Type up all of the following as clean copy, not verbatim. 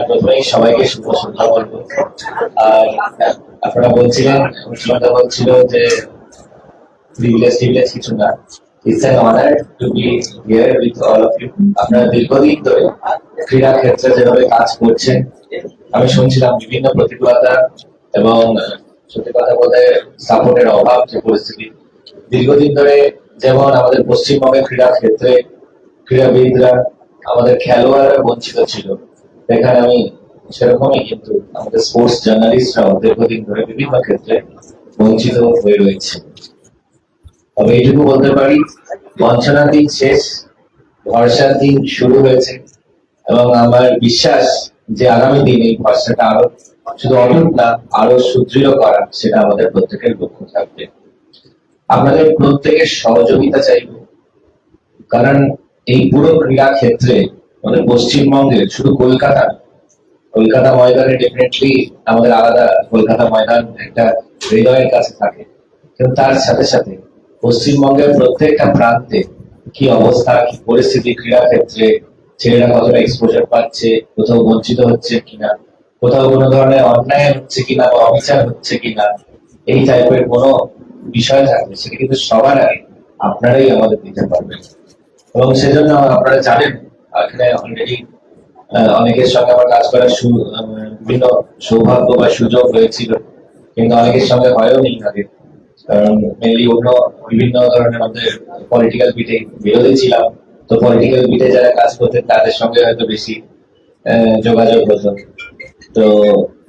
প্রথমেই সবাইকে শুভ সন্ধ্যা বলবো। আর আপনারা বলছিলেন, মুসলমানরা বলছিল যে প্রিভিলেজ কিছু না। It's an honour to be here with all of you. আপনারা দীর্ঘদিন ধরে ক্রীড়া ক্ষেত্রে যেভাবে কাজ করছেন, আমি শুনছিলাম বিভিন্ন প্রতিকূলতা এবং সত্যি কথা বলতে সাপোর্টের অভাব, যে পরিস্থিতি দীর্ঘদিন ধরে, যেমন আমাদের পশ্চিমবঙ্গের ক্রীড়া ক্ষেত্রে ক্রীড়াবিদরা, আমাদের খেলোয়াড়রা বঞ্চিত ছিল, এখানে আমি সেরকমই কিন্তু আমাদের স্পোর্টস জার্নালিস্টরাও দীর্ঘদিন ধরে বিভিন্ন ক্ষেত্রে বঞ্চিত হয়ে রয়েছে। তবে এইটুকু বলতে পারি, বঞ্চনার দিন শেষ, ভরসার দিন শুরু হয়েছে এবং আমার বিশ্বাস যে আগামী দিন এই ভরসাটা আরো শুধু অটুট না, আরো সুদৃঢ় করা, সেটা আমাদের প্রত্যেকের লক্ষ্য থাকবে। আপনাদের প্রত্যেকের সহযোগিতা চাইব, কারণ এই পুরো ক্রীড়া ক্ষেত্রে আমাদের পশ্চিমবঙ্গের শুধু কলকাতা ময়দানে ডেফিনেটলি আমাদের আলাদা, কলকাতা ময়দান একটা হৃদয়ের কাছে থাকে, কিন্তু তার সাথে সাথে পশ্চিমবঙ্গের প্রত্যেকটা প্রান্তে কি অবস্থা, কি পরিস্থিতি ক্রীড়া ক্ষেত্রে, ছেলেরা কতটা এক্সপোজার পাচ্ছে, কোথাও বঞ্চিত হচ্ছে কিনা, কোথাও কোনো ধরনের অন্যায় হচ্ছে কিনা বা অবিচার হচ্ছে কিনা, এই টাইপের কোনো বিষয় থাকলে সেটা কিন্তু সবার আগে আপনারাই আমাদের দিতে পারবেন। এবং সেজন্য আপনারা জানেন, এখানে অলরেডি অনেকের সঙ্গে আমার কাজ করার বিভিন্ন সৌভাগ্য বা সুযোগ হয়েছিল, কিন্তু অনেকের সঙ্গে হয়ও নি আগে, কারণ মেনলি অন্য বিভিন্ন ধরনের আমাদের পলিটিক্যাল বিটে বিরোধী ছিলাম। তো পলিটিক্যাল বিটে যারা কাজ করতেন তাদের সঙ্গে হয়তো বেশি যোগাযোগ হতো। তো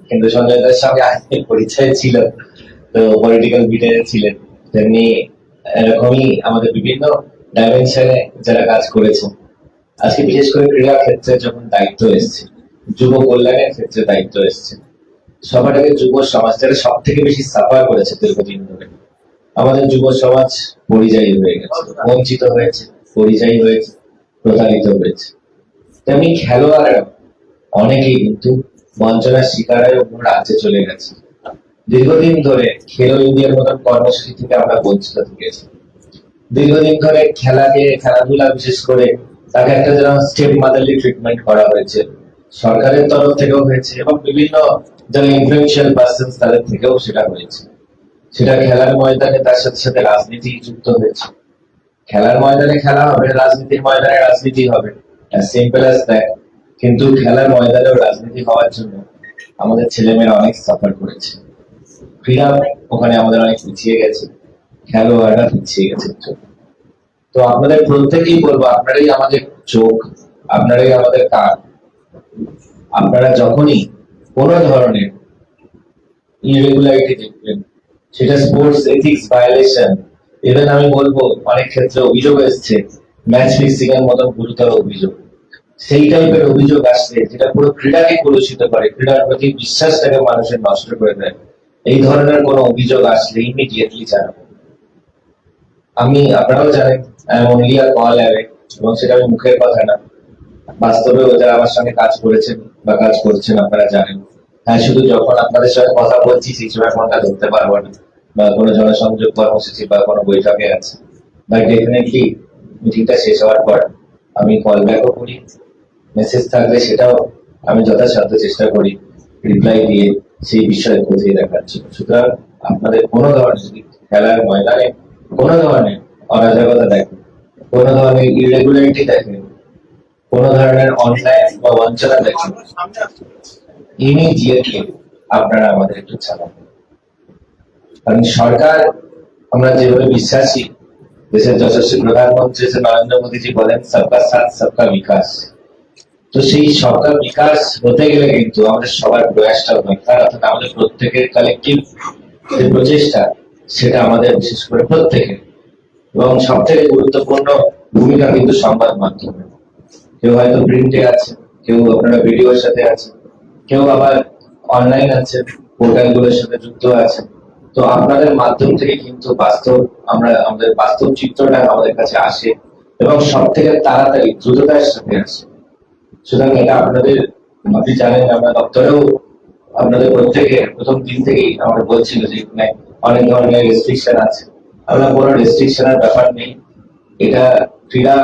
কিন্তু সঞ্জয়দার সঙ্গে আজকে পরিচয় ছিল, তো পলিটিক্যাল বিটে ছিলেন, তেমনি এরকমই আমাদের বিভিন্ন ডাইমেনশনে যারা কাজ করেছেন। আজকে বিশেষ করে ক্রীড়া ক্ষেত্রে যখন দায়িত্ব এসছে, যুব কল্যাণের ক্ষেত্রে দায়িত্ব এসছে, সবার আগে যুব সমাজ যারা সব থেকে বেশি সাফার করেছে দীর্ঘদিন ধরে, আমাদের যুব সমাজ পরিযায়ী হয়ে গেছে, বঞ্চিত হয়েছে, পরিযায়ী হয়েছে, প্রতারিত হয়েছে। তেমনি খেলোয়াড়রা অনেকেই কিন্তু বঞ্চনার শিকার হয়ে অন্য রাজ্যে চলে গেছে। দীর্ঘদিন ধরে খেলো ইন্ডিয়ার মতন কর্মসূচি থেকে আমরা বঞ্চিত থেকেছি। দীর্ঘদিন ধরে খেলাধুলা বিশেষ করে তাকে একটা যেন স্টেপ মাদারলি ট্রিটমেন্ট করা হয়েছে, সরকারের তরফ থেকেও হয়েছে এবং বিভিন্ন যারা ইনফ্লুয়েন্সিয়াল পার্সন তাদের থেকেও সেটা হয়েছে। সেটা খেলার ময়দানে তার সাথে সাথে রাজনীতি যুক্ত হয়েছে। খেলার ময়দানে খেলা হবে, রাজনীতির ময়দানে রাজনীতি হবে, সিম্পল অ্যাজ দ্যাট। কিন্তু খেলার ময়দানেও রাজনীতি হওয়ার জন্য আমাদের ছেলেমেয়েরা অনেক সাফার করেছে। ক্রীড়া ওখানে আমাদের অনেক পিছিয়ে গেছে, খেলোয়াড়রা পিছিয়ে গেছে। তো আপনাদের প্রত্যেকেই বলবো, আপনারাই আমাদের চোখ, আপনারাই আমাদের কান। আপনারা যখনই কোন ধরনের ইরেগুলারিটি দেখবেন, সেটা স্পোর্টস এথিক্স ভায়োলেশন, ইভেন আমি বলবো অনেক ক্ষেত্রে অভিযোগ এসছে ম্যাচ ফিক্সিং এর মতন গুরুতর অভিযোগ, সেই টাইপের অভিযোগ আসছে যেটা পুরো ক্রীড়াকে কলুষিত করে, ক্রীড়ার প্রতি বিশ্বাসটাকে মানুষের নষ্ট করে দেয়, এই ধরনের কোনো অভিযোগ আসলে ইমিডিয়েটলি জানাবো। আমি, আপনারাও জানেন, অনলি আ কল অ্যাওয়ে, এবং সেটা আমি মুখের কথা না, বাস্তবে যারা আমার সঙ্গে কাজ করেছেন বা কাজ করছেন আপনারা জানেন। হ্যাঁ, শুধু যখন আপনাদের সঙ্গে কথা বলছি সেই সময় ফোনটা ধরতে পারবো না, বা কোনো জনসংযোগ কর্মসূচি বা কোনো বৈঠকে আছে, বাট ডেফিনেটলি মিটিংটা শেষ হওয়ার পর আমি কল ব্যাকও করি, মেসেজ থাকলে সেটাও আমি যথাসাধ্য চেষ্টা করি রিপ্লাই দিয়ে সেই বিষয়ে খতিয়ে দেখার জন্য। সুতরাং আপনাদের কোনো ধরনের যদি খেলার ময়দানে কোনো ধরনের অরাজকতা দেখেন, কোনো ধরনের ইরেগুলারিটি দেখেন, কোনো ধরনের অন্যায় বা বঞ্চনা দেখেন, ইমিডিয়েটলি আপনারা আমাদের একটু জানাবেন। কারণ সরকার, আমরা যেভাবে বিশ্বাসী, দেশের যশস্বী প্রধানমন্ত্রী নরেন্দ্র মোদীজি বলেন সবকা সাথ সবকা বিকাশ। তো সেই সবকা বিকাশ হতে গেলে কিন্তু আমাদের সবার প্রয়াসটা দরকার, অর্থাৎ আমাদের প্রত্যেকের কালেকটিভ যে প্রচেষ্টা, সেটা আমাদের বিশেষ করে প্রত্যেকের। এবং সব থেকে গুরুত্বপূর্ণ ভূমিকা কিন্তু সংবাদ মাধ্যমে। কেউ হয়তো প্রিন্টে আছে, কেউ আপনারা ভিডিওর সাথে আছে, কেউ আবার অনলাইন আছে, পোর্টালগুলোর সাথে যুক্ত আছে। তো আপনাদের মাধ্যম থেকে কিন্তু আমাদের বাস্তব চিত্রটা আমাদের কাছে আসে এবং সব থেকে তাড়াতাড়ি দ্রুততার সাথে আসে। সুতরাং এটা আপনাদের, আপনি জানেন আমরা দপ্তরেও আপনাদের প্রত্যেকে প্রথম দিন থেকেই আমরা বলছিল যে অনেক ধরনের রেস্ট্রিকশন আছে। আমরা কোনো রেস্ট্রিকশনের ব্যাপার নেই, এটা ক্রীড়া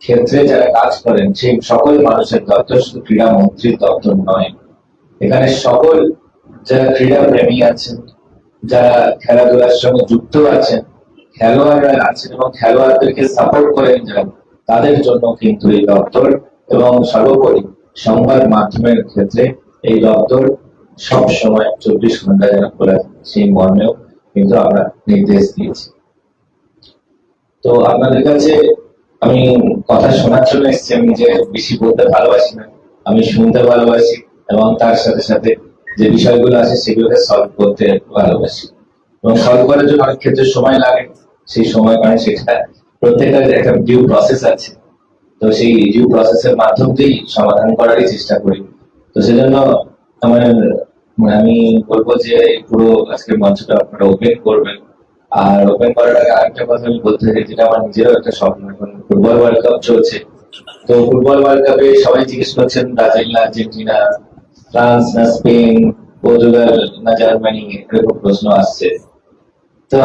ক্ষেত্রে যারা কাজ করেন সেই সকল মানুষের দপ্তর শুধু ক্রীড়া মন্ত্রীর দপ্তর নয়। এখানে সকল যারা ক্রীড়া প্রেমী আছেন, যারা খেলাধুলার সঙ্গে যুক্ত আছেন, খেলোয়াড়রা আছেন এবং খেলোয়াড়দেরকে সাপোর্ট করেন যারা, তাদের জন্য কিন্তু এই দপ্তর এবং সর্বোপরি সংবাদ মাধ্যমের ক্ষেত্রে এই দপ্তর সব সময় 24 ঘন্টা যেন খোলা থাকে সেই মর্মেও কিন্তু আমরা নির্দেশ দিয়েছি। তো আপনাদের কাছে আমি কথা শোনার জন্য এসেছি। আমি নিজে বেশি বলতে ভালোবাসি না, আমি শুনতে ভালোবাসি এবং তার সাথে সাথে যে বিষয়গুলো আছে সেগুলোকে সলভ করতে ভালোবাসি। এবং সলভ করার জন্য অনেক ক্ষেত্রে সময় লাগে, সেই সময় কারণে সেটা প্রত্যেকটা একটা ডিউ প্রসেস আছে, তো সেই ডিউ প্রসেসের মাধ্যম দিয়েই সমাধান করারই চেষ্টা করি। তো সেজন্য আমার আমি বলবো যে পুরো আজকের মঞ্চটা আপনারা ওপেন করবেন। আর ওপেন করার আগে আরেকটা কথা আমি বলতে চাই, যেটা আমার নিজেরও একটা স্বপ্ন। এখন ফুটবল ওয়ার্ল্ড কাপ চলছে, তো ফুটবল ওয়ার্ল্ড কাপে সবাই জিজ্ঞেস করছেন ব্রাজিল না আর্জেন্টিনা, ফ্রান্স না স্পেন, পর্তুগাল না জার্মানি, এরকম প্রশ্ন আসছে। তো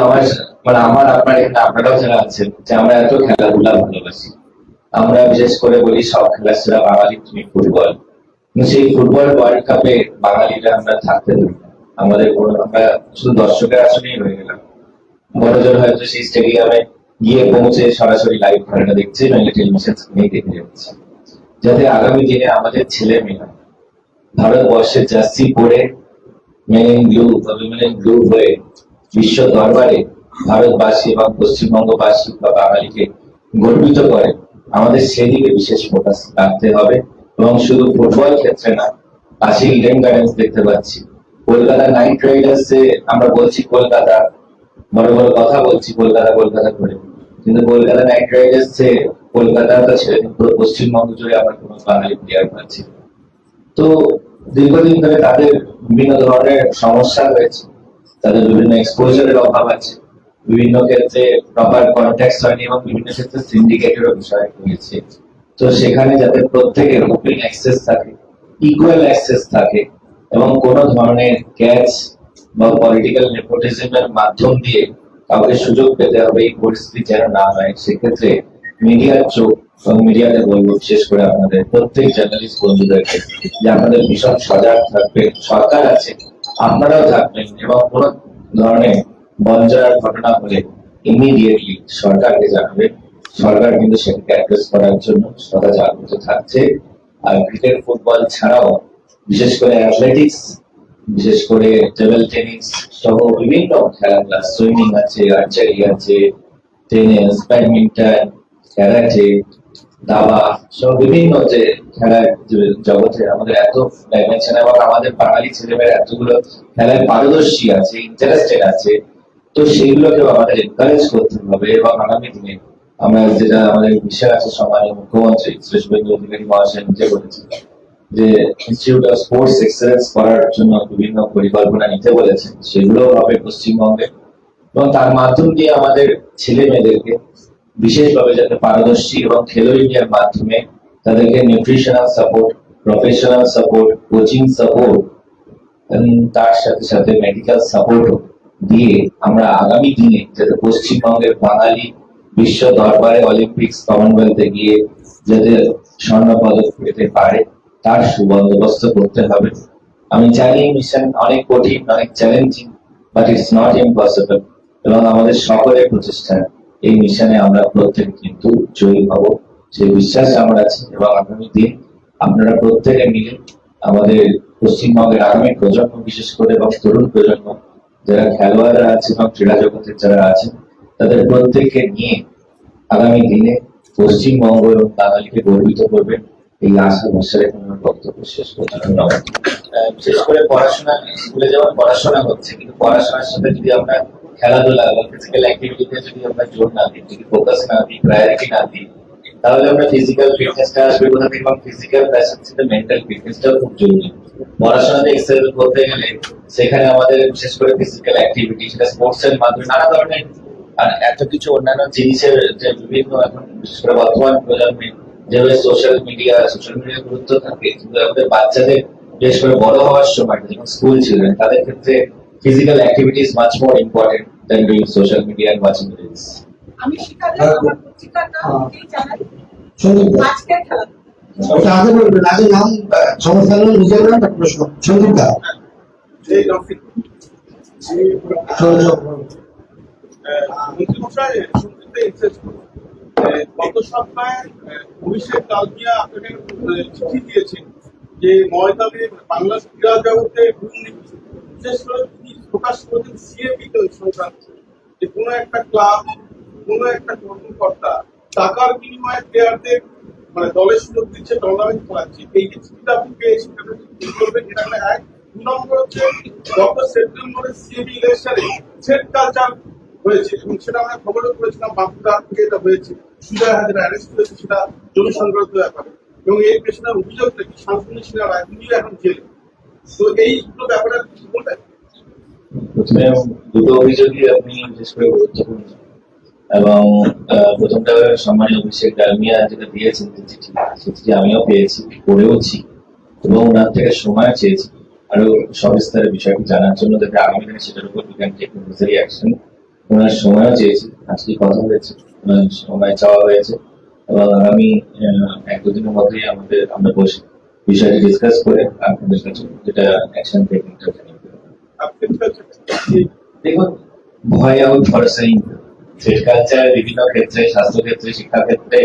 আমার আপনার এখানে আপনারাও যারা আছেন যে আমরা এত খেলাধুলা ভালোবাসি, আমরা বিশেষ করে বলি সব খেলা সেরা বাঙালি তুমি ফুটবল, কিন্তু সেই ফুটবল ওয়ার্ল্ড কাপে বাঙালিরা আমরা থাকতে পারি না। আমাদের আমরা শুধু দর্শকের আসনেই রয়ে গেলাম। বড়জন হয়তো সেই স্টেডিয়ামে গিয়ে পৌঁছে সরাসরি লাইভ খেলাটা দেখছে, নইলে টেলিভিশন স্ক্রিনে দেখে যাচ্ছে। যাতে আগামী দিনে আমাদের ছেলে মেয়েরা ভারতবর্ষের জার্সি পরে মেন ইন ব্লু বা উইমেন ইন ব্লু হয়ে বিশ্ব দরবারে ভারতবাসী এবং পশ্চিমবঙ্গবাসী বা বাঙালিকে গর্বিত করে, আমাদের সেদিকে বিশেষ ফোকাস রাখতে হবে। এবং শুধু ফুটবল ক্ষেত্রে না, পাশে ইডেন গার্ডেন্স দেখতে পাচ্ছি, কলকাতা নাইট রাইডার্সে আমরা বলছি কলকাতা, বড় বড় কথা বলছি কলকাতা কলকাতা করে, কিন্তু কলকাতা নাইট রাইডার্সে কলকাতা তো ছেড়ে পুরো পশ্চিমবঙ্গ জুড়ে আমরা কোনো বাঙালি প্লেয়ার পাচ্ছি। তো দীর্ঘদিন ধরে তাদের বিভিন্ন ধরনের সমস্যা রয়েছে, তাদের বিভিন্ন এক্সপোজারের অভাব আছে, বিভিন্ন ক্ষেত্রে প্রপার কন্ট্যাক্ট হয়নি এবং বিভিন্ন ক্ষেত্রে সিন্ডিকেটেরও বিষয় রয়েছে। তো সেখানে যাতে প্রত্যেকের ওপেন অ্যাক্সেস থাকে, ইকুয়াল অ্যাক্সেস থাকে এবং কোনো ধরনের ক্যাচ বা পলিটিক্যাল নেপোটিজমের মাধ্যম দিয়ে কাউকে সুযোগ পেতে হবে, এই পরিস্থিতি যেন না হয়, সেক্ষেত্রে মিডিয়ার চোখ এবং মিডিয়াতে বলবো বিশেষ করে আমাদের প্রত্যেক জার্নালিস্ট বন্ধুদেরকে যে আপনাদের ভীষণ সজাগ থাকবে, সরকার আছে আপনারাও থাকবেন এবং কোন ধরনের বঞ্চনার ঘটনা হলে ইমিডিয়েটলি সরকারকে জানাবেন। সরকার কিন্তু সেটাকে অ্যাড্রেস করার জন্য সদা জাগ্রত থাকছে। আর ক্রিকেট ফুটবল ছাড়াও বিশেষ করে অ্যাথলেটিক্স, বিশেষ করে টেবিল টেনিস সহ বিভিন্ন খেলাধুলা, সুইমিং আছে, আর্চারি আছে, টেনিস, ব্যাডমিন্টন, ক্যারাটে, দাবা সহ বিভিন্ন যে খেলার জগতে আমাদের এত ডাইমেনশন এবং আমাদের বাঙালি ছেলেমেয়েরা এতগুলো খেলায় পারদর্শী আছে, ইন্টারেস্টেড আছে, তো সেইগুলোকেও আমাদের এনকারেজ করতে হবে। এবং আগামী দিনে আমরা যেটা আমাদের বিষয় আছে, সম্মানীয় মুখ্যমন্ত্রী শ্রী শুভেন্দু অধিকারী মহাশয় নিজে বলেছেন যে ইনস্টিটিউট অফ স্পোর্টস এক্সেলেন্স করার জন্য বিভিন্ন পরিকল্পনা নিতে বলেছেন, সেগুলো হবে পশ্চিমবঙ্গে এবং তার মাধ্যম দিয়ে আমাদের ছেলে মেয়েদেরকে বিশেষভাবে যাতে পারদর্শী এবং খেলো ইন্ডিয়ার মাধ্যমে তাদেরকে nutritional support, professional support, coaching support, তার সাথে সাথে মেডিকেল সাপোর্ট দিয়ে আমরা আগামী দিনে যাতে পশ্চিমবঙ্গের বাঙালি বিশ্ব দরবারে অলিম্পিক্স, কমনওয়েলথে গিয়ে যাতে স্বর্ণ পদক পেতে পারে তার সুবন্দোবস্ত করতে হবে। আমি জানি মিশন অনেক কঠিন, অনেক challenging, but it's not impossible. এবং আমাদের সকলের প্রচেষ্টা এই মিশনে আমরা প্রত্যেক কিন্তু জয়ী হব, সেই বিশ্বাস আমার আছে। এবং আগামী দিন আপনারা প্রত্যেকে মিলে আমাদের পশ্চিমবঙ্গের আগামী প্রজন্ম, বিশেষ করে এবং তরুণ প্রজন্ম যারা খেলোয়াড়রা আছে এবং ক্রীড়া জগতের যারা আছেন, তাদের প্রত্যেককে নিয়ে আগামী দিনে পশ্চিমবঙ্গ এবং বাঙালিকে গর্বিত করবেন, এই আশা ভরসায় আমার বক্তব্য শেষ করছি। ধন্যবাদ। বিশেষ করে পড়াশোনা, স্কুলে যেমন পড়াশোনা হচ্ছে, কিন্তু পড়াশোনার সাথে যদি আমরা খেলাধুলা বা ফিজিক্যাল অ্যাক্টিভিটিতে যদি আমরা জোর না দিই, যদি ফোকাস না দিই, প্রায়োরিটি না দিই, তাহলে আমরা ফিজিক্যাল ফিটনেসটা আসবে কোথা থেকে, এবং ফিজিক্যাল প্লাস মেন্টাল ফিটনেসটাও খুব জরুরি। পড়াশোনাতে এক্সেল করতে গেলে সেখানে আমাদের বিশেষ করে ফিজিক্যাল অ্যাক্টিভিটি, সেটা স্পোর্টস এর মাধ্যমে নানা ধরনের আর এত কিছু অন্যান্য জিনিসের যে বিভিন্ন এখন বিশেষ করে বর্তমান প্রজন্মে যেভাবে সোশ্যাল মিডিয়ার গুরুত্ব থাকে, কিন্তু আমাদের বাচ্চাদের বিশেষ করে বড় হওয়ার সময় যখন স্কুল চিলড্রেন, তাদের ক্ষেত্রে physical activity is much more important than doing social media and watching reels. আমি শিক্ষার্থী, আমার পত্রিকার নাম কি জানাই? সন্দীপ দা, আজকের খেলা ওটা আগে বলবেন, আগে নাম, সংস্থার নাম, নিজের নাম, তার প্রশ্ন। সন্দীপ দা, এই রফিক মন্ত্রীমশাই শুনতে ইন্টারেস্ট গত সপ্তাহে অভিষেক কালমিয়া আপনাকে চিঠি দিয়েছেন যে ময়দানে বাংলা ক্রীড়া জগতে দুর্নীতি, বিশেষ করে তিনি প্রকাশ করেছেন সিএবি সংক্রান্ত, যে কোনো একটা ক্লাব, কোনো একটা কর্মকর্তা টাকার বিনিময়ে প্লেয়ারদের মানে দলের সুযোগ দিচ্ছে, টুর্নামেন্ট খেলাচ্ছে। এই যে চিঠিটা আপনি পেয়েছেন সেটা কি করবেন, এটা একটা এক। 2 নম্বর হচ্ছে গত সেপ্টেম্বরে সিএবি ইলেকশনে থ্রেড কালচার হয়েছে এবং সেটা আমরা খবরে করেছিলাম, বাঁকুড়া থেকে এটা হয়েছে, সুজয় হাজার অ্যারেস্ট হয়েছে, সেটা জনসংক্রান্ত ব্যাপারে। এবং এই পেশনে অভিযোগ নাকি শান্তনু সিনহা রায় উনিও এখন জেলে। তো এই দুটো ব্যাপারে আপনি কি বলবেন? প্রথমে দুটো অভিযোগই আপনি বিশেষ করে গুরুত্বপূর্ণ, এবং প্রথমটা সম্মানীয় অভিষেক ডালমিয়া যেটা দিয়েছেন যে চিঠি, সেই চিঠি আমিও পেয়েছি, পড়েওছি, এবং ওনার থেকে সময় চেয়েছি আরো সবিস্তারে বিষয়টি জানার জন্য, যাতে আগামী দিনে সেটার উপর we can take necessary action. ওনার সময়ও চেয়েছি, আজকে কথা হয়েছে, ওনার সময় চাওয়া হয়েছে, এবং আগামী 1-2 দিনের মধ্যেই আমরা বসে বিষয়টি ডিসকাস করে আপনাদের কাছে যেটা অ্যাকশন টেকনিকটা জানিয়ে দেবো। আপনি দেখুন, ভয় আউট ফরসাইং থ্রেড কালচার বিভিন্ন ক্ষেত্রে, স্বাস্থ্য ক্ষেত্রে, শিক্ষা ক্ষেত্রে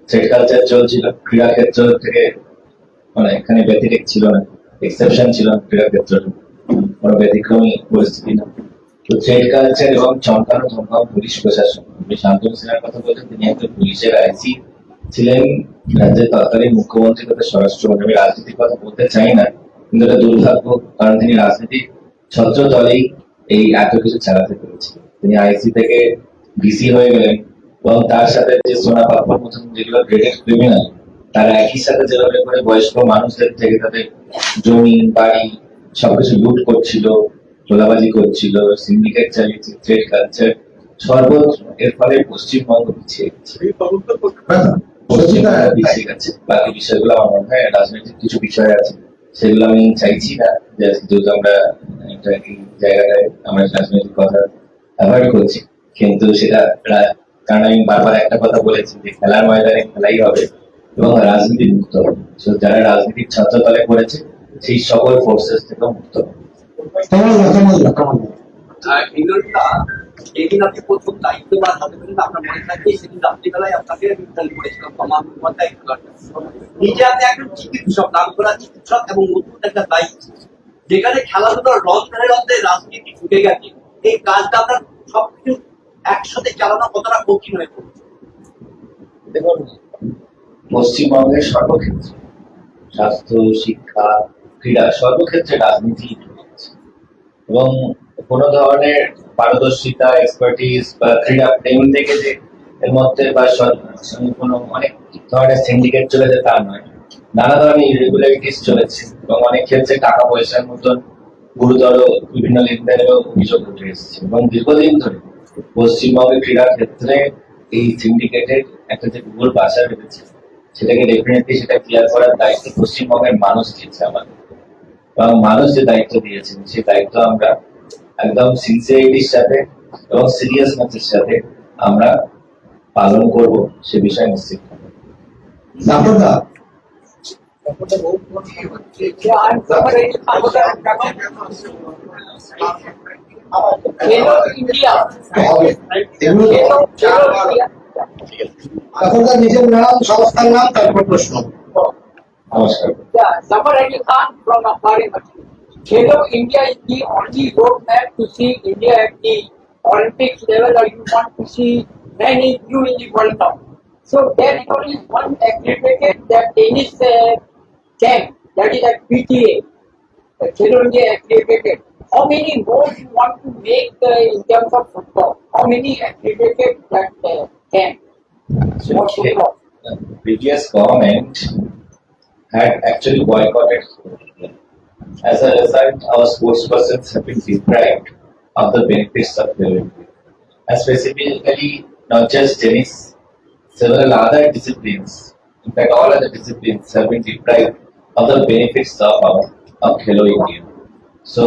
থ্রেড কালচার চলছিল, ক্রীড়া ক্ষেত্র থেকে মানে এখানে ব্যতিরেক ছিল না, এক্সেপশন ছিল না, ক্রীড়া ক্ষেত্রে কোনো ব্যতিক্রমী পরিস্থিতি না। তো থ্রেড কালচার এবং চমকানো ধমকানো পুলিশ প্রশাসন, আপনি শান্তনু সিনহার কথা বলছেন, তিনি একজন পুলিশের আইসি ছিলেন, রাজ্যের তৎকালীন মুখ্যমন্ত্রী তথা স্বরাষ্ট্রমন্ত্রী। আমি রাজনীতির কথা বলতে চাই না, কিন্তু এটা দুর্ভাগ্য, কারণ তিনি রাজনীতির ছত্র তলেই এই এত কিছু চালাতে পেরেছেন। তিনি আইসি থেকে ভিসি হয়ে গেলেন, এবং তার সাথে যে সোনা পাপ্পার মতন যেগুলো গ্রেডেড ক্রিমিনাল, তারা একই সাথে যেভাবে করে বয়স্ক মানুষদের থেকে তাদের জমি বাড়ি সবকিছু লুট করছিল, তোলাবাজি করছিল, সিন্ডিকেট চালিয়েছে, ট্রেড কালচার সর্বত্র, এর ফলে পশ্চিমবঙ্গ পিছিয়ে গেছে, এই তদন্ত করতে পশ্চিমবঙ্গ পিছিয়ে গেছে। বাকি বিষয়গুলো আমার মনে হয় রাজনৈতিক কিছু বিষয় আছে, সেগুলো আমি চাইছি না যে যেহেতু আমরা একটা এই জায়গাটায় আমরা রাজনৈতিক কথা অ্যাভয়েড করছি, কিন্তু সেটা কারণ আমি বারবার একটা কথা বলেছি যে খেলার ময়দানে খেলাই হবে এবং রাজনীতি মুক্ত হবে। So, যারা রাজনীতির ছত্রতলে পড়েছে সেই সকল ফোর্সেস থেকে মুক্ত হবে। এগুলোটা যেদিন আপনি প্রথম দায়িত্ববান হাতে পেলেন, আপনার মনে থাকে সেদিন রাত্রিবেলায় আপনাকে বিদ্যালয় করেছিলাম কমান নিজে আপনি একজন চিকিৎসক, নাম করা চিকিৎসক, এবং নতুন একটা দায়িত্ব যেখানে খেলাধুলার রন্ধ্রে রন্ধ্রে রাজনীতি ঢুকে গেছে। এই কাজটা আপনার সবকিছু একসাথে চালানো কতটা কঠিন হয়ে পড়ছে? দেখুন, পশ্চিমবঙ্গের সর্বক্ষেত্রে স্বাস্থ্য, শিক্ষা, ক্রীড়া সর্বক্ষেত্রে রাজনীতি ঢুকেছে, এবং কোনো ধরনের পারদর্শিতা, এক্সপার্টিস বা ক্রীড়া প্রেম থেকে যে এর মধ্যে বা কোনো অনেক ধরনের সিন্ডিকেট চলেছে তা নয়, নানা ধরনের ইরেগুলারিটিস চলেছে, এবং অনেক ক্ষেত্রে টাকা পয়সার মতন গুরুতর বিভিন্ন লেনদেন এবং অভিযোগ উঠে এসেছে। এবং দীর্ঘদিন ধরে পশ্চিমবঙ্গের ক্রীড়া ক্ষেত্রে এই সিন্ডিকেটের একটা যে ভুল বাসা বেঁধেছে, সেটাকে ডেফিনেটলি সেটা ক্লিয়ার করার দায়িত্ব পশ্চিমবঙ্গের মানুষ দিয়েছে আমাদের, এবং মানুষ যে দায়িত্ব দিয়েছেন সেই দায়িত্ব আমরা একদম সিনসিয়ারিটির সাথে এবং সিরিয়াসনেসের সাথে আমরা পালন করব, সে বিষয়ে নিশ্চিত। এখনকার নিজের নাম, সংস্থার নাম, তারপর প্রশ্ন। নমস্কার। Yeah, Zafar Ali Khan from Akbari Mati. Khelo India is the only roadmap to see India at the Olympics level, or you want to see many new in the World Cup. So there is only one accredited that tennis camp, that is at PTA, the Khelo India accredited. How many more you want to make in terms of football? How many accredited that camp? For football? The previous government had actually boycotted. As a result, our sports persons have been deprived of the benefits of the Olympics. And specifically, not just tennis, several other disciplines, in fact, all other disciplines have been deprived of the benefits of Khelo India. So,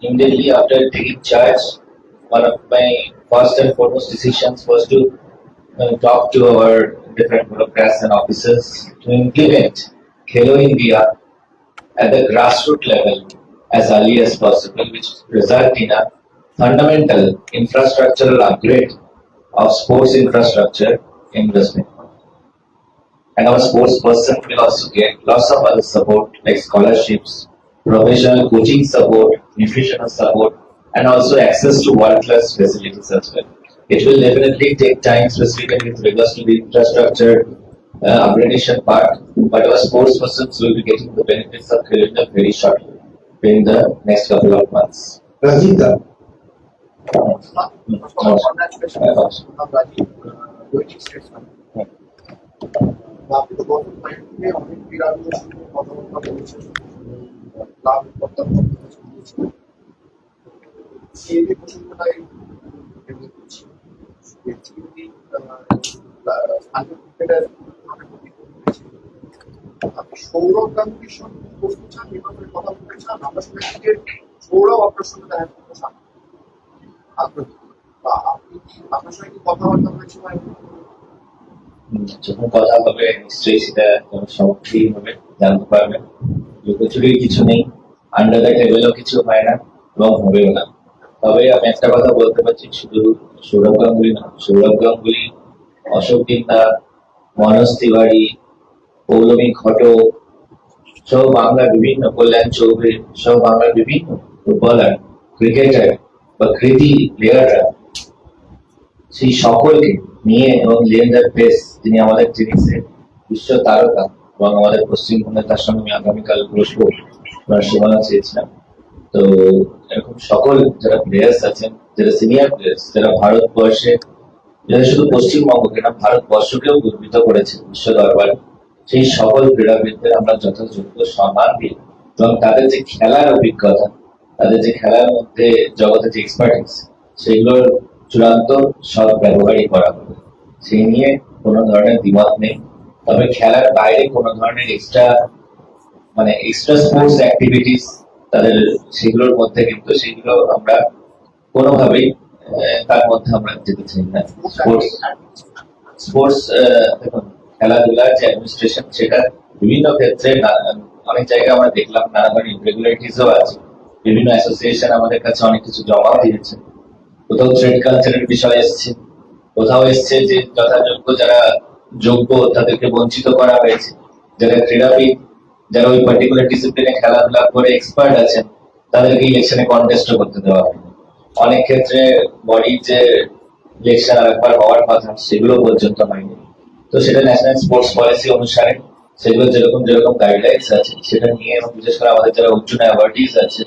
immediately after taking charge, one of my first and foremost decisions was to talk to our different bureaucrats and officers to implement Khelo India at the grassroots level as early as possible, which result in a fundamental infrastructural upgrade of sports infrastructure in West Bengal. And our sports person will also get lots of other support like scholarships, professional coaching support, nutritional support, and also access to world-class facilities as well. It will definitely take time, specifically with regards to the infrastructure upgradation part, but our sports persons will be getting the benefits of Khelo India very shortly in the next couple of months. Rajib দা আপনি তো গত কয়েকদিনে অনেক ক্রীড়াবিদের সঙ্গে কথাবার্তা বলেছেন, club কর্তাদের বলেছেন, সেই যে প্রসঙ্গটাই এমনি করছি স্থানীয় ক্রিকেটের অনেক অভিজ্ঞতা রয়েছে। আপনি সৌরভ গাঙ্গুলির সঙ্গে বলতে চান, এ ব্যাপারে কথা বলতে চান? আমরা শুনেছি যে সৌরভ আপনার সঙ্গে দেখা করতে চান, আগ্রহী, বা আপনি কি আপনার সঙ্গে কি কথাবার্তা হয়েছে বা যখন কথা হবে নিশ্চয়ই সেটা কোনো সমক্ষে হবে, জানতে পারবেন। লুকোচুরি কিছু নেই, আন্ডার দ্য টেবিলও কিছু হয় না এবং হবেও না। তবে আমি একটা কথা বলতে পারছি, শুধু সৌরভ গাঙ্গুলি না, সৌরভ গাঙ্গুলি, অশোক দিন্দা, মনোজ তিওয়ারি, পৌলমী ঘটক সহ বাংলার বিভিন্ন, কল্যাণ চৌধুরী সহ বাংলার বিভিন্ন ফুটবলার, ক্রিকেটার বা কৃতি প্লেয়াররা সেই সকলকে নিয়ে এবং লিয়েন্ডার পেস, যিনি আমাদের টেনিসের বিশ্ব তারকা এবং আমাদের পশ্চিমবঙ্গে, তার সঙ্গে আমি আগামীকাল বসবো, শুভনা চেয়েছিলাম। তো এরকম সকল যারা প্লেয়ার্স আছেন, যারা সিনিয়র প্লেয়ার্স, যারা ভারতবর্ষে, যারা শুধু পশ্চিমবঙ্গকে না ভারতবর্ষকেও গর্বিত করেছে বিশ্ব দরবারে, সেই সকল ক্রীড়াবিদদের আমরা যথাযোগ্য সম্মান দিই এবং তাদের যে খেলার অভিজ্ঞতা, তাদের যে খেলার মধ্যে জগতে যে এক্সপার্টিস, সেগুলোর চূড়ান্ত সৎ ব্যবহারই করা হবে। সেই নিয়ে কোনো ধরনের দ্বিমত নেই। তবে খেলার বাইরে কোনো ধরনের এক্সট্রা স্পোর্টস অ্যাক্টিভিটিস তাদের, সেগুলোর মধ্যে কিন্তু সেগুলো আমরা কোনোভাবেই তার মধ্যে আমরা যেতে চাই না। স্পোর্টস দেখুন, খেলাধুলার যে অ্যাডমিনিস্ট্রেশন, সেটা বিভিন্ন ক্ষেত্রে অনেক জায়গায় আমরা দেখলাম নানা ধরনের ইরেগুলারিটিসও আছে। বিভিন্ন অ্যাসোসিয়েশন আমাদের কাছে অনেক কিছু জমা দিয়েছে। কোথাও ট্রেড কালচারের বিষয় এসছে, কোথাও এসছে যে যথাযোগ্য যারা যোগ্য তাদেরকে বঞ্চিত করা হয়েছে, যারা ক্রীড়াবিদ, যারা ওই পার্টিকুলার ডিসিপ্লিনে খেলাধুলা করে এক্সপার্ট আছেন, তাদেরকে ইলেকশনে কন্টেস্টও করতে দেওয়া হয়। অনেক ক্ষেত্রে বডির যে ইলেকশন একবার হওয়ার কথা, সেগুলো পর্যন্ত হয়নি। তো সেটা ন্যাশনাল স্পোর্টস পলিসি অনুসারে সেগুলো যেরকম যেরকম গাইডলাইন্স আছে সেটা নিয়ে, এবং বিশেষ করে আমাদের যারা অর্জুন অ্যাওয়ার্ডিজ আছে,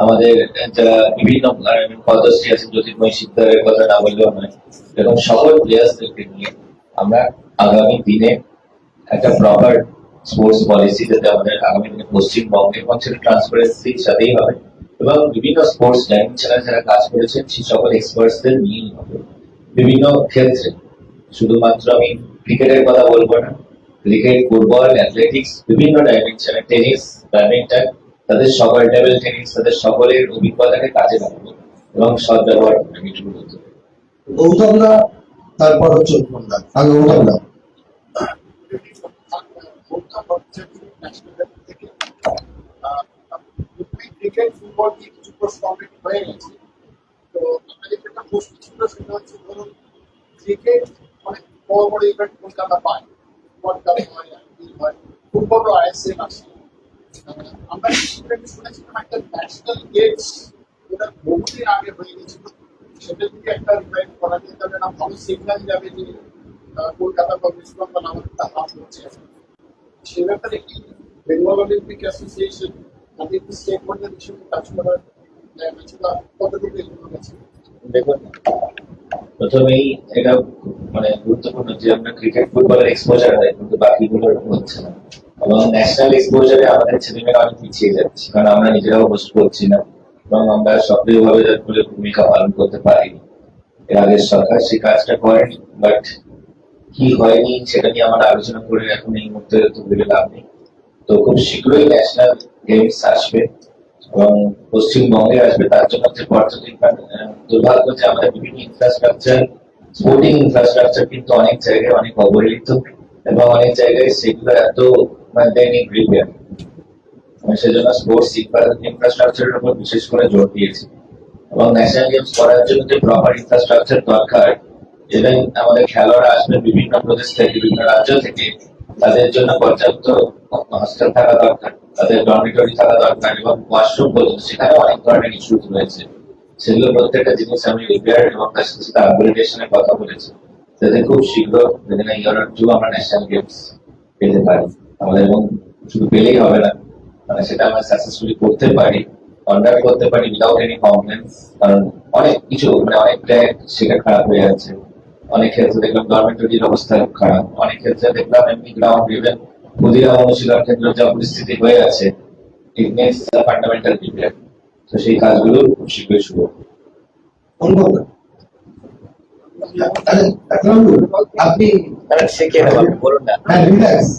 আমাদের যারা বিভিন্ন পদশ্রী আছেন, জ্যোতির্ময় সিকদারের কথা না বললেও নয়, এরকম সকল প্লেয়ার্সদেরকে নিয়ে আমরা আগামী দিনে একটা প্রপার স্পোর্টস পলিসি, যাতে আমাদের আগামী দিনে পশ্চিমবঙ্গে, এবং সেটা ট্রান্সপারেন্সির সাথেই হবে এবং বিভিন্ন স্পোর্টস ডাইমেনশনে যারা কাজ করেছেন সেই সকল এক্সপার্টসদের নিয়েই হবে। বিভিন্ন ক্ষেত্রে, শুধুমাত্র আমি ক্রিকেটের কথা বলবো না, ক্রিকেট, ফুটবল, অ্যাথলেটিক্স, বিভিন্ন ডাইমেনশনে, টেনিস, ব্যাডমিন্টন, তাদের সকল টেবিল টেনিস, তাদের সকলের অভিজ্ঞতাকে কাজে লাগাবো এবং সদ্ব্যবহার করতে বলতে হবে। গৌতম দা, তারপর হচ্ছে উৎপল দা। আগে গৌতম দা। ক্রিকেট, ফুটবল নিয়ে কিছু প্রশ্ন অলরেডি হয়ে গেছে। তো আপনাদের একটা প্রশ্ন ছিল, সেটা হচ্ছে ধরুন ক্রিকেট অনেক বড় বড় ইভেন্ট কলকাতা পায়, ওয়ার্ল্ড কাপ হয়, আইপিএল হয়, ফুটবলও আইএসএল আসে। আমরা শুনেছিলাম একটা ন্যাশনাল গেমস, ওটা বহুদিন আগে হয়ে গেছিল, সেটা যদি একটা রিভাইভ করা যেতে তবে না ভালো সিগন্যাল যাবে যে কলকাতা বা ওয়েস্ট বেঙ্গল আমাদের তা হাত হচ্ছে। সে ব্যাপারে কি বেঙ্গল অলিম্পিক অ্যাসোসিয়েশন তাদের কি স্টেক হোল্ডার হিসেবে কাজ করার কতটুকু এগোনো গেছে? দেখুন, প্রথমেই এটা গুরুত্বপূর্ণ যে আমরা ক্রিকেট, ফুটবলের এক্সপোজার হয়, কিন্তু বাকিগুলোর হচ্ছে না। এবং ন্যাশনাল এক্সপোজারে আমাদের ছেলেমেয়েরা অনেক পিছিয়ে যাচ্ছে, কারণ আমরা নিজেরাও হোস্ট করছি না এবং আমরা সক্রিয়ভাবে যার ফলে ভূমিকা পালন করতে পারিনি। এর আগের সরকার সেই কাজটা করেনি, বাট কি হয়নি সেটা নিয়ে আমরা আলোচনা করে এখন এই মুহূর্তে তো ভেবে লাভ নেই। তো খুব শীঘ্রই ন্যাশনাল গেমস আসবে এবং পশ্চিমবঙ্গে আসবে। তার জন্য হচ্ছে পর্যটন, দুর্ভাগ্য যে আমাদের বিভিন্ন ইনফ্রাস্ট্রাকচার স্পোর্টিং ইনফ্রাস্ট্রাকচার কিন্তু অনেক জায়গায় অনেক অবহেলিত এবং অনেক জায়গায় সেগুলো এত দৈনিক রিপেয়ার, সেজন্য স্পোর্টস ইনফ্রাস্ট্রাকচারের উপর বিশেষ করে জোর দিয়েছি এবং ন্যাশনাল গেমস করার জন্য যে প্রপার ইনফ্রাস্ট্রাকচার দরকার, এবং আমাদের খেলোয়াড়রা আসবে বিভিন্ন প্রদেশ থেকে, বিভিন্ন রাজ্য থেকে, তাদের জন্য পর্যাপ্ত হস্টেল থাকা দরকার, তাদের ডরমিটরি থাকা দরকার এবং ওয়াশরুম পর্যন্ত সেখানে অনেক ধরনের ইস্যুস রয়েছে। সেগুলো প্রত্যেকটা জিনিস আমি রিপেয়ার এবং তার সাথে সাথে আপগ্রেডেশনের কথা বলেছি, যাতে খুব শীঘ্র within a year or two আমরা ন্যাশনাল গেমস পেতে পারি আমাদের, এবং শুধু পেলেই হবে না, মানে সেটা আমরা সাকসেসফুলি করতে পারি, কন্ডাক্ট করতে পারি উইদাউট এনি কমপ্লেন্স। কারণ অনেক কিছু মানে অনেকটাই সেটা খারাপ হয়ে যাচ্ছে, অনেক ক্ষেত্রে দেখলাম ডরমেটরির অবস্থা খারাপ, অনেক ক্ষেত্রে দেখলাম এমনি গ্রাউন্ড ইভেন ক্ষুদিরাম অনুশীলন কেন্দ্র যা পরিস্থিতি হয়ে আছে, ইট নিডস ফান্ডামেন্টাল রিপেয়ার। তো সেই কাজগুলো খুব শীঘ্রই শুরু হবে। অনুভব করেন। আপনি শিখে নেব, আপনি বলুন না। হ্যাঁ রিল্যাক্স।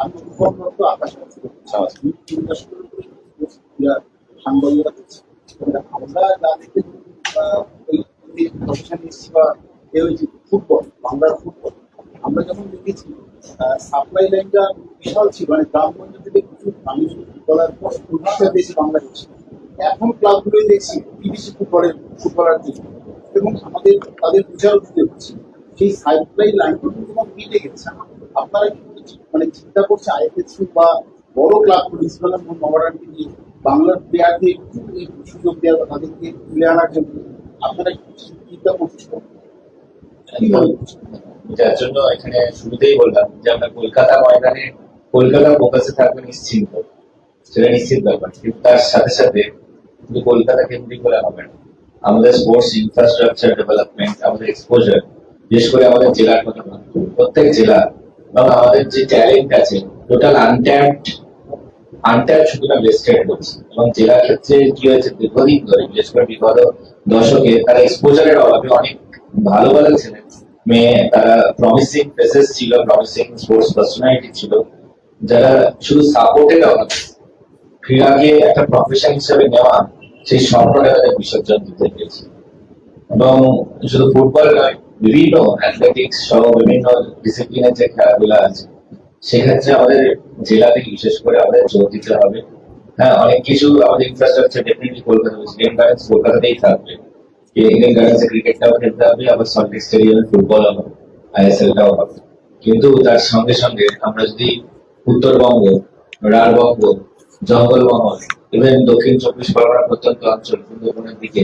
আমি উপভোগ আকাশ সাংবাদিকরা করছি, আমরা যা দেখে প্রফেশন এসেছি বা এ হয়েছে ফুটবল, বাংলার ফুটবল, আমরা যখন দেখেছি সাপ্লাই লাইনটা বিশাল ছিল, মানে গ্রামগঞ্জ থেকে কিছু মানুষ ফুটবলার প্রভাবটা বেশি বাংলাদেশ। এখন ক্লাবগুলোই দেখছি বিদেশি ফুটবলার দিকে, এবং আমাদের তাদের বোঝাও দিতে হচ্ছে সেই সাপ্লাই লাইনগুলো যখন মিটে গেছে, আপনারা কি মানে চিন্তা করছে আইএফএসি বা বড় ক্লাবগুলো ইসলাম মহারানকে নিয়ে বাংলার প্লেয়ারদের একটু সুযোগ দেওয়া বা তাদেরকে তুলে আনার জন্য আপনারা কি চিন্তা করছেন? কি মনে করছেন? যার জন্য এখানে শুরুতেই বললাম যে আমরা কলকাতা ময়দানে কলকাতা ফোকাসে থাকবে নিশ্চিন্ত, সেটা নিশ্চিত ব্যাপার, কিন্তু তার সাথে সাথে শুধু কলকাতা কেন্দ্রিক হলে হবে না, আমাদের স্পোর্টস ইনফ্রাস্ট্রাকচার ডেভেলপমেন্ট, আমাদের এক্সপোজার, বিশেষ করে আমাদের জেলার কথা বলবো, প্রত্যেক জেলা এবং আমাদের যে ট্যালেন্ট আছে টোটাল আনট্যাপ শুধু না ওয়েস্টেড হচ্ছে, এবং জেলার ক্ষেত্রে কি হয়েছে দীর্ঘদিন ধরে বিশেষ করে বিগত দশকে তারা এক্সপোজারের অভাবে অনেক ভালো ভালো ছেলে মেয়ে, তারা প্রমিসিং ফেসেস ছিল, প্রমিসিং স্পোর্টস পার্সোনালিটি ছিল, যারা শুধু সাপোর্টের অভাবে ক্রীড়াকে একটা প্রফেশন হিসেবে নেওয়া সেই স্বপ্নটা তাদের বিসর্জন দিতে পেরেছে। এবং শুধু ফুটবল নয়, বিভিন্ন অ্যাথলেটিক্স সহ বিভিন্ন ডিসিপ্লিনের যে খেলাধুলা আছে সেক্ষেত্রে আমাদের জেলা থেকে বিশেষ করে আমাদের জোর দিতে হবে। হ্যাঁ, অনেক কিছু আমাদের infrastructure definitely Kolkata Eden gardens কলকাতাতেই থাকবে, ইডেন গার্ডেন্সে ক্রিকেটটাও খেলতে হবে, আবার সল্টলেক স্টেডিয়ামে ফুটবল হবে, আইএসএলটাও হবে, কিন্তু তার সঙ্গে সঙ্গে আমরা যদি উত্তরবঙ্গ, রাঢ়বঙ্গ, জঙ্গলমহল, ইভেন দক্ষিণ চব্বিশ পরগনা প্রত্যন্ত অঞ্চল সুন্দরবনের দিকে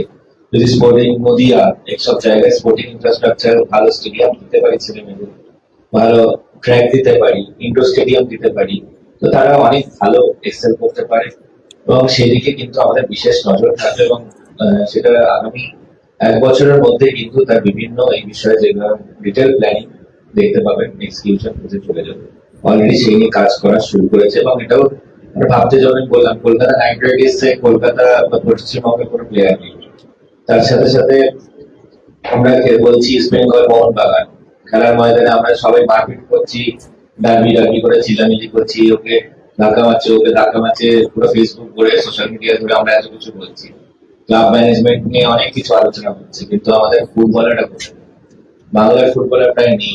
যদি স্পোর্টিং নদিয়া এইসব জায়গায় স্পোর্টিং ইনফ্রাস্ট্রাকচার ভালো স্টেডিয়াম দিতে পারি, ছেলে মেয়েদের ভালো ট্র্যাক দিতে পারি, ইনডোর স্টেডিয়াম দিতে পারি, তো তারা অনেক ভালো এক্সেল করতে পারে এবং সেদিকে কিন্তু আমাদের বিশেষ নজর থাকবে। এবং সেটা আগামী 1 বছরের মধ্যে কিন্তু তার বিভিন্ন এই বিষয়ে যেগুলো ডিটেল প্ল্যানিং দেখতে পাবেন, এক্সিকিউশন হতে চলে যাবে। অলরেডি সেই নিয়ে কাজ করা শুরু করেছে এবং এটাও আমরা ভাবতে যখন বললাম কলকাতা নাইট রাইডার্সে কলকাতা বা পশ্চিমবঙ্গের কোনো প্লেয়ার নেই, তার সাথে সাথে আমরা বলছি ইস্ট বেঙ্গল মোহনবাগান খেলার ময়দানে আমরা সবাই মারপিট করছি, ডাবি করে চিল্লামিল্লি করছি, ওকে ধাক্কা মারছে, ওকে ধাক্কা মারছে, পুরো ফেসবুক করে সোশ্যাল মিডিয়া ধরে আমরা এত কিছু বলছি, ক্লাব ম্যানেজমেন্ট নিয়ে অনেক কিছু আলোচনা হচ্ছে, কিন্তু আমাদের ফুটবলাররা কোথায়? বাংলার ফুটবলার প্রায় নেই।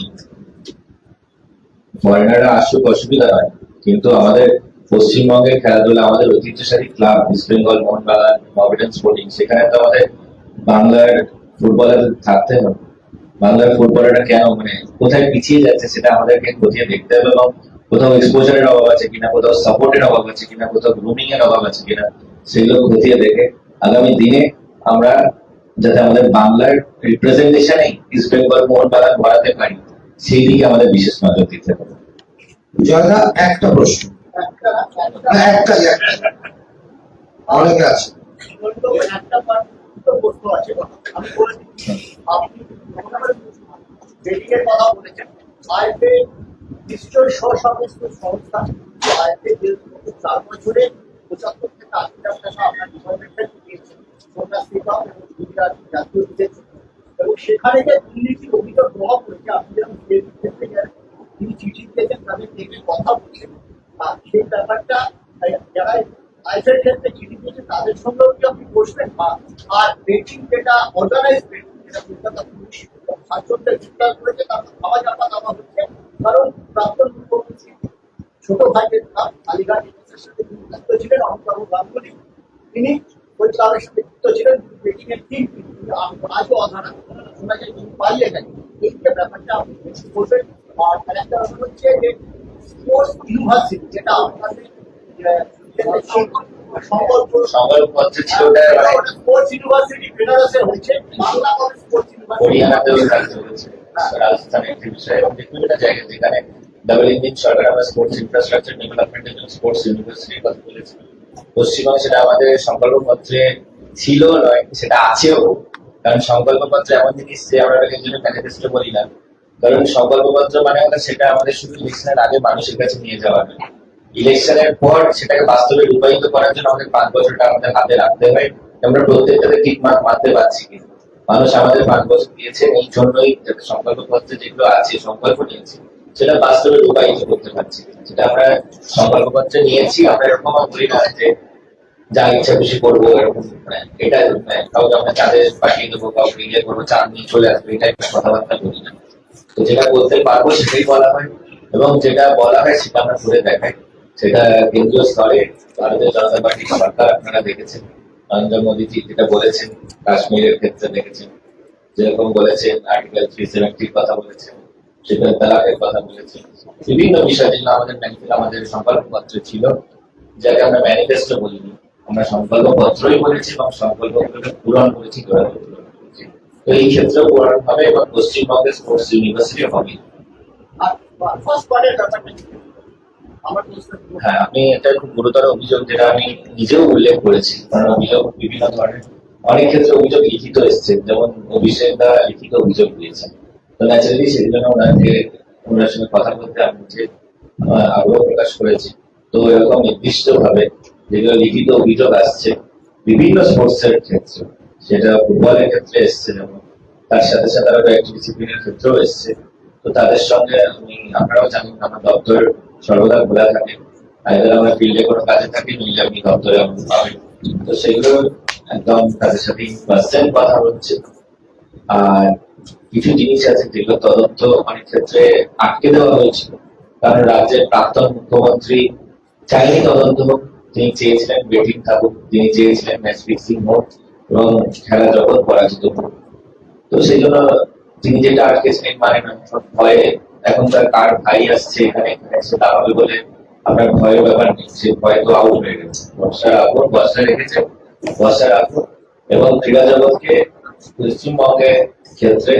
ফরেনাররা আসুক অসুবিধা হয়, কিন্তু আমাদের পশ্চিমবঙ্গের খেলাধুলা, আমাদের ঐতিহ্যশালী ক্লাব ইস্ট বেঙ্গল মোহনবাগান, মহামেডান স্পোর্টিং, সেখানে তো আমাদের বাংলার ফুটবলার থাকতে হবে। বাংলার ফুটবলাররা কেন মানে কোথায় পিছিয়ে যাচ্ছে সেটা আমাদেরকে খতিয়ে দেখতে হবে, এবং কোথাও এক্সপোজারের অভাব আছে কিনা, কোথাও সাপোর্টের অভাব আছে কিনা, কোথাও গ্রুমিং এর অভাব আছে কিনা, সেগুলো খতিয়ে দেখে আগামী দিনে আমরা যাতে আমাদের বাংলার রিপ্রেজেন্টেশনে ইস্ট বেঙ্গল মোহনবাগান বাড়াতে পারি, সেই দিকে আমাদের বিশেষ নজর দিতে হবে। জয়দা একটা প্রশ্ন, একটাই অনেকে আছে। একটা প্রশ্ন আছে, আমি বলে দিচ্ছি, আপনি ডেডিকের কথা বলেছেন, আইএফএ নিশ্চয়ই স্বশাসিত সংস্থা, আইএফএ 4 বছরে 75 থেকে 80 লাখ টাকা আপনার ডিপার্টমেন্টে দিয়েছেন, কন্যাশ্রী কাপ এবং গুজরাট জাতীয় বিদেশ, এবং সেখানে যে দুর্নীতির অভিযোগ প্রভাব পড়েছে, আপনি যেমন ক্ষেত্রে তিনি চিঠি দিয়েছেন, তাদের থেকে কথা বলছেন, আর সেই ব্যাপারটা যারা আইএফএর ক্ষেত্রে চিঠি দিয়েছে তাদের সঙ্গেও কি আপনি বসবেন? আর বেটিং যেটা অর্গানাইজ বেটিং, যেটা কলকাতা পুলিশ সাতজনকে গ্রেফতার করেছে, তারপর খাওয়া চাপা দেওয়া হচ্ছে। কারণ প্রাক্তন মুখ্যমন্ত্রী ছোট ভাইয়ের নাম আলিগড় ইউনিভার্সিটির সাথে তিনি যুক্ত ছিলেন, অমিতাভ গাঙ্গুলি, তিনি ওই ক্লাবের সাথে যুক্ত ছিলেন। মিটিং এর দিন তিনি আজও অধারা, শোনা যায় তিনি পালিয়ে গেছেন। এই যে ব্যাপারটা আপনি বেশি বলবেন। আর একটা ব্যাপার হচ্ছে যে স্পোর্টস ইউনিভার্সিটি, যেটা আপনাদের সংকল্প সংবাদপত্র ছিল ওটা স্পোর্টস ইউনিভার্সিটি বেনারসের হয়েছে, বাংলা কলেজ স্পোর্টস ইউনিভার্সিটি হরিয়ানাতেও কাজ চলেছে, রাজস্থানে একটি বিষয় এবং বিভিন্ন জায়গায় যেখানে ডাবল ইঞ্জিন সরকার আমরা স্পোর্টস ইনফ্রাস্ট্রাকচার ডেভেলপমেন্টের জন্য স্পোর্টস ইউনিভার্সিটির কথা বলেছি। পশ্চিমবঙ্গে সেটা আমাদের সংকল্পপত্রে ছিল নয়, সেটা আছেও। কারণ সংকল্পপত্র এমন জিনিস যে আমরা এর জন্য ম্যানিফেস্টো বলি না, কারণ সংকল্পপত্র মানে হলো সেটা আমাদের শুধু ইলেকশনের আগে মানুষের কাছে নিয়ে যাওয়া নয়, ইলেকশনের পর সেটাকে বাস্তবে রূপায়িত করার জন্য আমাদের 5 বছরটা আমাদের হাতে রাখতে হয়। আমরা প্রত্যেকটাতে ঠিক মারতে পারছি কি মানুষ আমাদের 5 বছর দিয়েছে, এই জন্যই সংকল্পপত্রে যেগুলো আছে সংকল্প নিয়েছি সেটা বাস্তবে রূপায়িত করতে পারছি কিনা। সেটা আমরা সংকল্পপত্রে নিয়েছি, আমরা এরকম বলি না যে যা ইচ্ছা খুশি করবো এরকম, এটা কাউকে আমরা চাঁদে পাঠিয়ে দেবো, কাউকে ইয়ে করবো, চাঁদ নিয়ে চলে আসবে, এটা একটা কথাবার্তা বলি না। তো যেটা বলতে পারবো সেটাই বলা হয়, এবং যেটা বলা হয় সেটা আমরা করে দেখাই। সেটা কেন্দ্রীয় স্তরে ভারতীয় জনতা পার্টি সরকার আপনারা দেখেছেন, নরেন্দ্র মোদীজি যেটা বলেছেন কাশ্মীরের ক্ষেত্রে দেখেছেন, যেরকম বলেছেন আর্টিকেল 370 কথা বলেছেন, ট্রিপল তালাকের কথা বলেছেন, বিভিন্ন বিষয় যেগুলো আমাদের সংকল্পপত্রে ছিল, যাকে আমরা ম্যানিফেস্টো বলিনি, আমরা সংকল্পপত্রই বলেছি এবং সংকল্পগুলোকে পূরণ করেছি, পূরণ করেছি। তো এই ক্ষেত্রেও পূরণ হবে এবং পশ্চিমবঙ্গের স্পোর্টস ইউনিভার্সিটি হবে। আর ফার্স্ট পার্টের ব্যাপারটা কি? আমার প্রশ্ন হ্যাঁ, আপনি এটা খুব গুরুতর অভিযোগ, যেটা আমি নিজেও উল্লেখ করেছি। কারণ অভিযোগ বিভিন্ন ধরনের, অনেক ক্ষেত্রে অভিযোগ লিখিত এসছে, যেমন অভিষেক দা লিখিত অভিযোগ দিয়েছেন। তো ন্যাচারালি সেই জন্য ওনার সঙ্গে কথা বলতে আমি যে আগ্রহ প্রকাশ করেছি। তো এরকম নির্দিষ্ট ভাবে যেগুলো লিখিত অভিযোগ আসছে বিভিন্ন স্পোর্টস এর ক্ষেত্রে, সেটা ফুটবলের ক্ষেত্রে এসছে, যেমন তার সাথে সাথে আরো একটি ডিসিপ্লিনের ক্ষেত্রেও এসছে। তো তাদের সঙ্গে আপনারাও জানেন আমার দপ্তর সর্বদা খোলা থাকে, আইদার আমরা ফিল্ডে কোনো কাজে থাকি, নইলে আপনি দপ্তরে আমাকে পাবেন। তো সেগুলো একদম তাদের সাথে পার্সেন্ট কথা হচ্ছে। আর কিছু জিনিস আছে যেগুলো তদন্ত অনেক ক্ষেত্রে আটকে দেওয়া হয়েছিল, কারণ রাজ্যের প্রাক্তন মুখ্যমন্ত্রী চাইনি তদন্ত হোক, তিনি চেয়েছিলেন বেটিং থাকুক, তিনি চেয়েছিলেন ম্যাচ ফিক্সিং হোক এবং খেলা জগৎ পরাজিত হোক। তো সেই জন্য তিনি যেটা আটকেছিলেন মানে না, ভয়ে এখন তার কার ভাই আসছে এখানে এসে দাঁড়াবে বলে আপনার ভয়ের ব্যাপার নেই, সে ভয় তো আউট হয়ে গেছে। বর্ষা রেখেছে, বর্ষা রাখুন এবং ক্রীড়া জগৎকে পশ্চিমবঙ্গের ক্ষেত্রে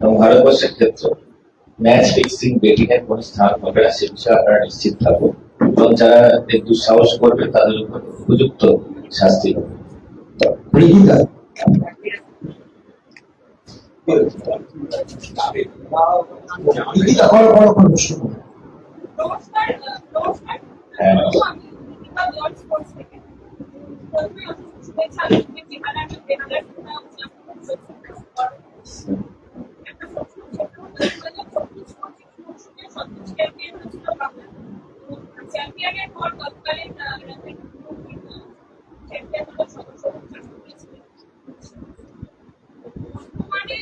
এবং ভারতবর্ষের ক্ষেত্রে ম্যাচ ফিক্সিং বেটিং এর কোন স্থান হবে না, সে বিষয়ে আপনারা নিশ্চিত থাকুন এবং যারা দুঃসাহস করবে তাদের উপর উপযুক্ত শাস্তি হবে। রিকিতা রিকিতা বড় বড় করে প্রশ্ন করুন। নমস্কার নমস্কার হ্যাঁ। আমি দীপিকা জল স্পোর্টস থেকে প্রথমে শুভেচ্ছা জানাচ্ছি যেখানে আমি বেনারস একটা প্রশ্ন চ্যাম্পিয়নের পর তৎকালীন চ্যাম্পিয়ন সদস্য বর্তমানে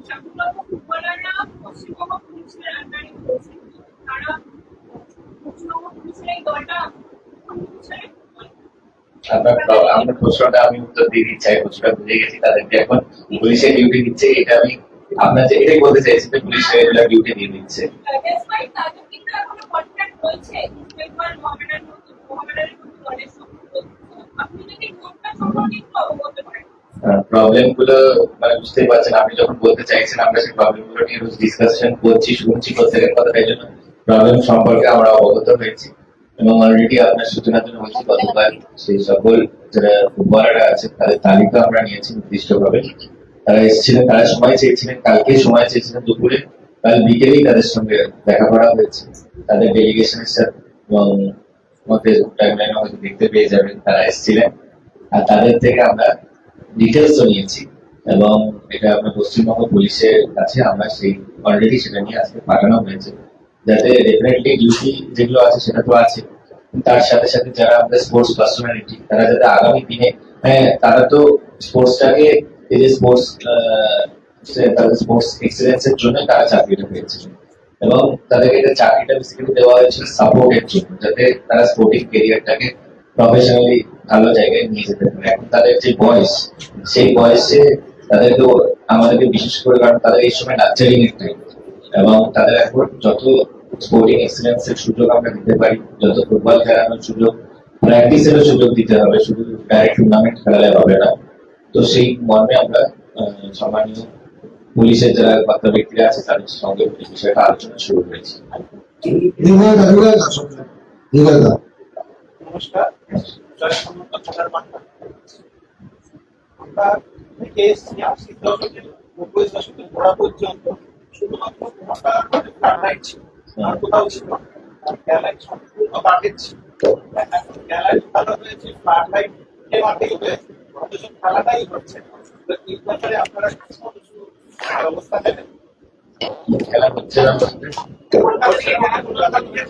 চাকরিরত ফুটবলাররা পশ্চিমবঙ্গ পুলিশের আন্ডারে রয়েছে, তারা পশ্চিমবঙ্গ পুলিশের এই দলটা আপনার প্রশ্নটা আমি উত্তর দিয়ে দিচ্ছি, প্রশ্নটা বুঝে গেছি। তাদেরকে এখন পুলিশের ডিউটি দিচ্ছে, এটা আমি আপনার যে এটাই বলতে চাইছি যে পুলিশ রেগুলার ডিউটি দিয়ে দিচ্ছে। ডেসপাইট তাদের কিন্তু এখনো কন্ট্রাক্ট রয়েছে বেঙ্গল মহামেডানের মতো দলের সঙ্গে। আপনি যদি কোনটা সম্পর্কে একটু অবগত করেন। প্রবলেম গুলো মানে বুঝতেই পারছেন, আপনি যখন বলতে চাইছেন আমরা সেই প্রবলেম গুলো নিয়ে রোজ ডিসকাশন করছি, শুনছি প্রত্যেকের কথা, তাই জন্য প্রবলেম সম্পর্কে আমরা অবগত হয়েছি এবং অলরেডি আপনার সূচনার জন্য বলছি গতকাল সেই সকল যারা ফুটবলাররা আছে তাদের তালিকা আমরা নিয়েছি নির্দিষ্টভাবে। তারা এসেছিলেন, তারা সময় চেয়েছিলেন, কালকে সময় চেয়েছিলেন দুপুরে, কাল বিকেলেই তাদের সঙ্গে দেখা করা হয়েছে তাদের ডেলিগেশনের সাথে, এবং ফেসবুক টাইমলাইনে হয়তো দেখতে পেয়ে যাবেন তারা এসেছিলেন। আর তাদের থেকে আমরা ডিটেলসও নিয়েছি এবং এটা আপনার পশ্চিমবঙ্গ পুলিশের কাছে আমরা সেই অলরেডি সেটা নিয়ে আজকে পাঠানো হয়েছে, যাতে ডেফিনেটলি ডিউটি যেগুলো আছে সেটা তো আছে, তার সাথে সাথে যারা আমাদের স্পোর্টস পার্সোনালিটি তারা যাতে আগামী দিনে, হ্যাঁ তারা তো স্পোর্টসটাকে এই যে স্পোর্টস তাদের স্পোর্টস এক্সেলেন্সের জন্য তারা চাকরিটা পেয়েছে, এবং তাদেরকে এটা চাকরিটা বেসিক্যালি দেওয়া হয়েছিল সাপোর্টের জন্য, যাতে তারা স্পোর্টিং ক্যারিয়ারটাকে প্রফেশনালি ভালো জায়গায় নিয়ে যেতে পারে। এখন তাদের যে বয়স, সেই বয়সে তাদেরকে আমাদেরকে বিশেষ করে, কারণ তাদের এই সময় নার্চারিং এর টাইম, এবং তাদের এখন যত স্পোর্টিং এক্সেলেন্সের সুযোগ আমরা দিতে পারি, যত ফুটবল খেলানোর সুযোগ, প্র্যাকটিসেরও সুযোগ দিতে হবে, শুধু ডাইরেক্ট টুর্নামেন্ট খেলালে হবে না। তো সেই মর্মে আমরা সম্মানীয় পুলিশের যারা কর্তা ব্যক্তিরা আছে তাদের সঙ্গে এই বিষয়টা আলোচনা শুরু করেছি। নমস্কার, জয় সম্মত থানার বার্তা। আমরা থেকে এসেছি 80 দশকের 90 দশকের গোড়া পর্যন্ত শুধুমাত্র ফ্লাডলাইট ছিল, আর কোথাও ছিল না। ফ্লাডলাইট সম্পূর্ণ বাজেট ছিল। ফ্লাডলাইট ভালো হয়েছে, ফ্লাডলাইট এর মাঠেই হয়েছে, অথচ খেলাটাই হচ্ছে না। তো এই ব্যাপারে আপনারা কি ব্যবস্থা নেবেন? খেলা হচ্ছে না বলতে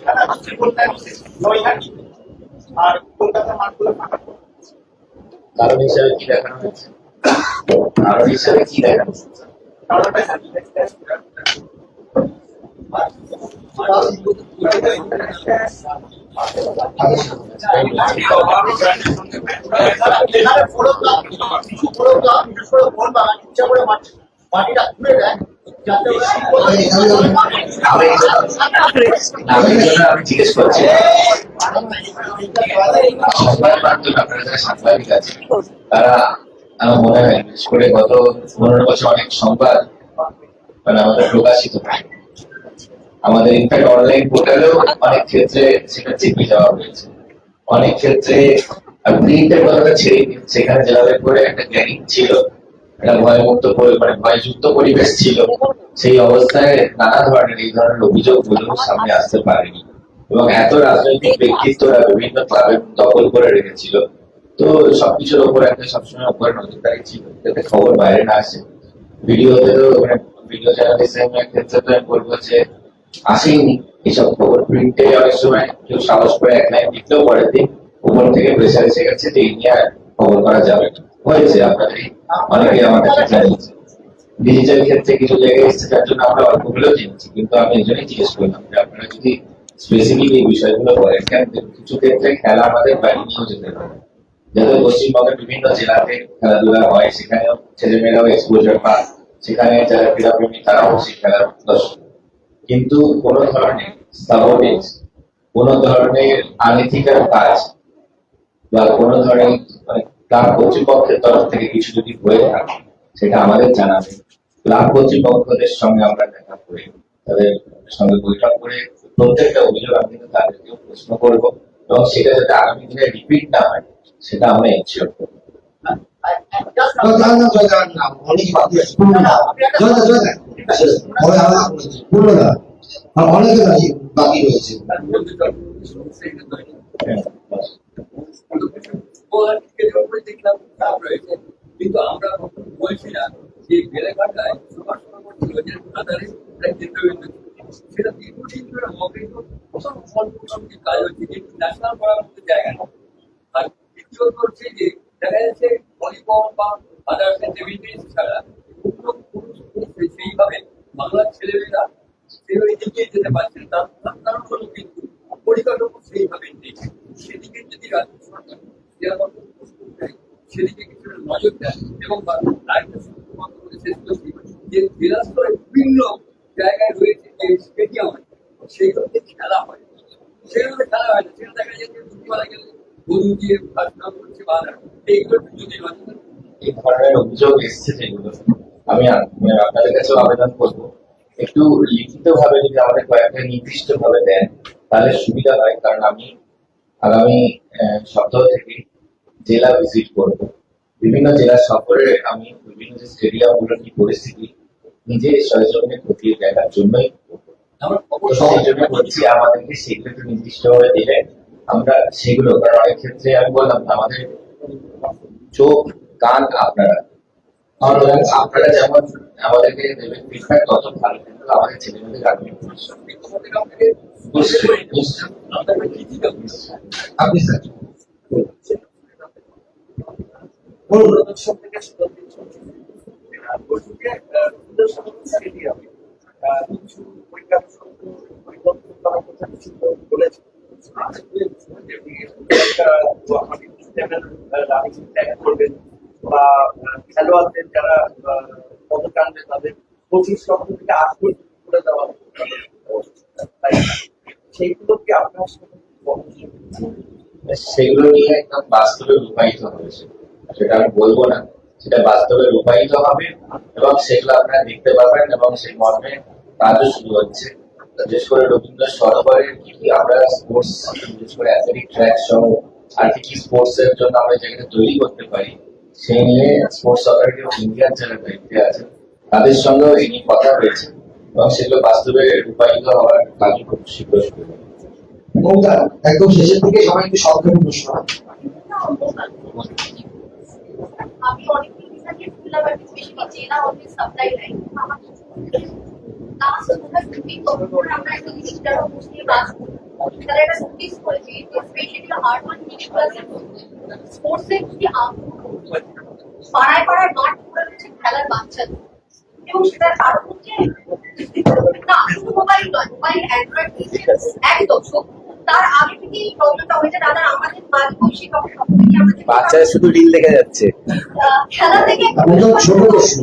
খেলা হচ্ছে বলতে নৈহাটি আর কলকাতা মাঠগুলো ফাঁকা। কারণ হিসাবে কি দেখানো হচ্ছে? কারণ হিসাবে কি দেখানো হচ্ছে? কারণটা কিছু বড় ক্লাব বিশেষ করে মোহনবাগান ইচ্ছা করে মাটিটা ঘুরে দেয় যাতে আমি জিজ্ঞেস করছি সংবাদ মাধ্যম, আপনারা যারা সাংবাদিক আছে তারা আমার মনে হয় বিশেষ করে গত 15 বছর অনেক সংবাদ মানে আমাদের প্রকাশিত হয়, আমাদের ইনফ্যাক্ট অনলাইন পোর্টালেও অনেক ক্ষেত্রে সেটা চেপে যাওয়া হয়েছে। অনেক ক্ষেত্রে প্রিন্টের কথাটা ছেড়ে দিন, সেখানে যেভাবে করে একটা গ্যারিং ছিল, একটা ভয়মুক্ত মানে ভয়যুক্ত পরিবেশ ছিল, সেই অবস্থায় নানা ধরনের এই ধরনের অভিযোগগুলো সামনে আসতে পারেনি, এবং এত রাজনৈতিক ব্যক্তিত্বরা বিভিন্ন ক্লাবে দখল করে রেখেছিল। তো সবকিছুর উপর একটা সবসময় উপরে নজরদারি ছিল যাতে খবর বাইরে না আসে। ভিডিওতে তো মানে ভিডিও জার্নালিজমের ক্ষেত্রে তো আমি বলবো যে আসেনি এইসব খবর। প্রিন্টে অনেক সময় কেউ সাহস করে এক লাইন লিখলেও পরের দিন উপর থেকে প্রেসার এসে গেছে যে এই নিয়ে খবর করা যাবে না। হয়েছে, আপনাদের অনেকে আমাদের জানিয়েছে। ডিজিটাল ক্ষেত্রে কিছু জায়গায় এসেছে যার জন্য আমরা অল্প হলেও জেনেছি, কিন্তু আমি এই জন্যই জিজ্ঞেস করলাম যে আপনারা যদি স্পেসিফিক এই বিষয়গুলো বলেন, কেন কিছু ক্ষেত্রে খেলা আমাদের বাইরে নিয়েও যেতে পারে, যাতে পশ্চিমবঙ্গের বিভিন্ন জেলাতে খেলাধুলা হয়, সেখানেও ছেলেমেয়েরাও এক্সপোজার পায়, সেখানে যারা ক্রীড়াপ্রেমী তারাও সেই খেলার দর্শক। কিন্তু কোন ধরনের সাবোটেজ, কোন ধরনের আনইথিক্যাল কাজ বা কোন ধরনের মানে ক্লাব কর্তৃপক্ষের তরফ থেকে কিছু যদি হয়ে থাকে সেটা আমাদের জানাবে। ক্লাব কর্তৃপক্ষদের সঙ্গে আমরা দেখা করে তাদের সঙ্গে বৈঠক করে প্রত্যেকটা অভিযোগ আমি কিন্তু তাদেরকেও প্রশ্ন করবো, এবং সেটা যাতে আগামী দিনে রিপিট না হয় সেটা আমরা এনশিওর করবো। অনেকে বাকি রয়েছে। কিন্তু আমরা বলছি না যে বেলেঘাটায় সুভাষ যোজনার আধারে সেটা দীর্ঘদিন ধরে অবৈধ কাজ হচ্ছে, কিন্তু ন্যাশনাল করার মতো জায়গা না। আর দ্বিতীয়ত হচ্ছে যে দেখা যাচ্ছে ভলিবল বা আদার্স অ্যাক্টিভিটিস ছাড়া সেইভাবে বাংলার ছেলেমেয়েরা সেভাবে এগিয়ে যেতে পারছে না। তার কারণ হলো কিন্তু পরিকাঠামো সেইভাবে নেই। সেদিকে যদি রাজ্য সরকার সেদিকে কিছু নজর দেয় এবং যে জেলা স্তরে বিভিন্ন জায়গায় রয়েছে যে স্টেডিয়াম সেইগুলোতে খেলা হয়, সেগুলোতে খেলা হয় না। সেটা দেখা যাচ্ছে দুপুরবেলা গেলে গরু দিয়ে কাজ করছে বা এইগুলো যদি নজর এই ধরনের অভিযোগ এসছে যেগুলো, আমি আপনাদের কাছে আবেদন করবো একটু লিখিত ভাবে যদি আমাদের কয়েকটা নির্দিষ্ট ভাবে দেন তাহলে সুবিধা হয়। কারণ আমি আগামী সপ্তাহ থেকে জেলা ভিজিট করবো, বিভিন্ন জেলা সফরে আমি বিভিন্ন যে স্টেডিয়াম গুলোর কি পরিস্থিতি নিজে সরজমিনে খতিয়ে দেখার জন্যই সেই জন্য বলছি আমাদেরকে সেগুলো একটু নির্দিষ্ট ভাবে দিলে আমরা সেগুলো, কারণ অনেক ক্ষেত্রে আমি বললাম আমাদের চোখ কান আপনারা আপনারা যেমন আমাদেরকে দেবেন ফিডব্যাক তত ভালো, কিন্তু আমাদের ছেলেমেয়েদের আগামী আপনি স্যার থেকে সুন্দর স্টেডিয়ামে কিছু পরিকল্পনা করার কথা কিছু বলেছে। করবেন বা খেলোয়াড়দের যারা পদক আনবে তাদের 25 লক্ষ থেকে 8 কোটি করে দেওয়া হবে। সেইগুলো কি আপনার সেগুলো নিয়ে একদম বাস্তবে রূপায়িত হয়েছে, সেটা আমি বলবো না, সেটা বাস্তবে রূপায়িত হবে এবং সেগুলো আপনারা দেখতে পাবেন এবং সেই মর্মে কাজও শুরু হচ্ছে। বিশেষ করে রবীন্দ্র সরোবরের কি কি আমরা স্পোর্টস, বিশেষ করে অ্যাথলেটিক ট্র্যাক সহ আর কি কি স্পোর্টস এর জন্য আমরা যেখানে তৈরি করতে পারি সেই নিয়ে স্পোর্টস অথরিটি অফ ইন্ডিয়ার যারা দায়িত্বে আছে তাদের সঙ্গেও এই নিয়ে কথা হয়েছে এবং সেগুলো বাস্তবে রূপায়িত হওয়ার কাজও খুব শীঘ্র শুরু হবে। মমতা, একদম শেষের দিকে সবাই একটু সংক্ষেপে প্রশ্ন। আমি অনেক দিন থেকে ফুলা বাড়ি বেশি পাচ্ছি না, অনেক সাপ্লাই লাইন আমার লাস্ট আমরা শুটিং করবো, আমরা একটা জিনিসটার উপরে কাজ করি। তাহলে একটা নোটিস করেছি যে স্পেশালি হার্ড ওয়ার্ক মিডিল ক্লাসের স্পোর্টস এর যদি পাড়ায় পাড়ায় মাঠ করে হচ্ছে খেলার বাচ্চাদের, এবং সেটার কারণ হচ্ছে না শুধু মোবাইল নয়, মোবাইল অ্যান্ড্রয়েড একদম তার আগে থেকে এই প্রবলেমটা হয়েছে। দাদা আমাদের মাঝে বৈশ্বিক আমাদের বাচ্চারা শুধু রিল দেখে যাচ্ছে। খেলা থেকে ছোট প্রশ্ন।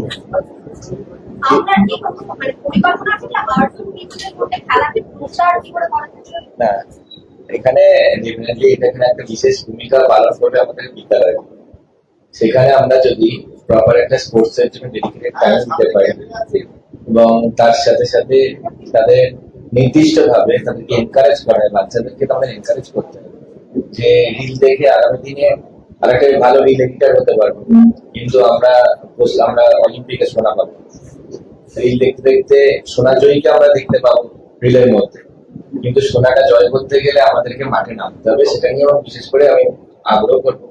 আপনার কি মানে পরিকল্পনা আছে যে আর্জুন মিত্রের মধ্যে খেলাকে প্রচার কি করে করা যাচ্ছে? না, এখানে ডেফিনেটলি এখানে একটা বিশেষ ভূমিকা পালন করবে আমাদের বিদ্যালয়। সেখানে আমরা যদি প্রপার একটা স্পোর্টস এর জন্য ডেডিকেটেড টাইম দিতে পারি এবং তার সাথে সাথে তাদের নির্দিষ্ট ভাবে তাদেরকে এনকারেজ করা, বাচ্চাদেরকে তো আমাদের এনকারেজ করতে হবে যে রিল দেখে আগামী দিনে আরেকটা ভালো রিল এডিটার হতে পারবো, কিন্তু আমরা অলিম্পিকে সোনা পাবো। রিল দেখতে দেখতে সোনা জয়ীকে আমরা দেখতে পাবো রিলের মধ্যে, কিন্তু সোনাটা জয় করতে গেলে আমাদেরকে মাঠে নামতে হবে। সেটা নিয়ে আমার বিশেষ করে আমি আগ্রহ করবো।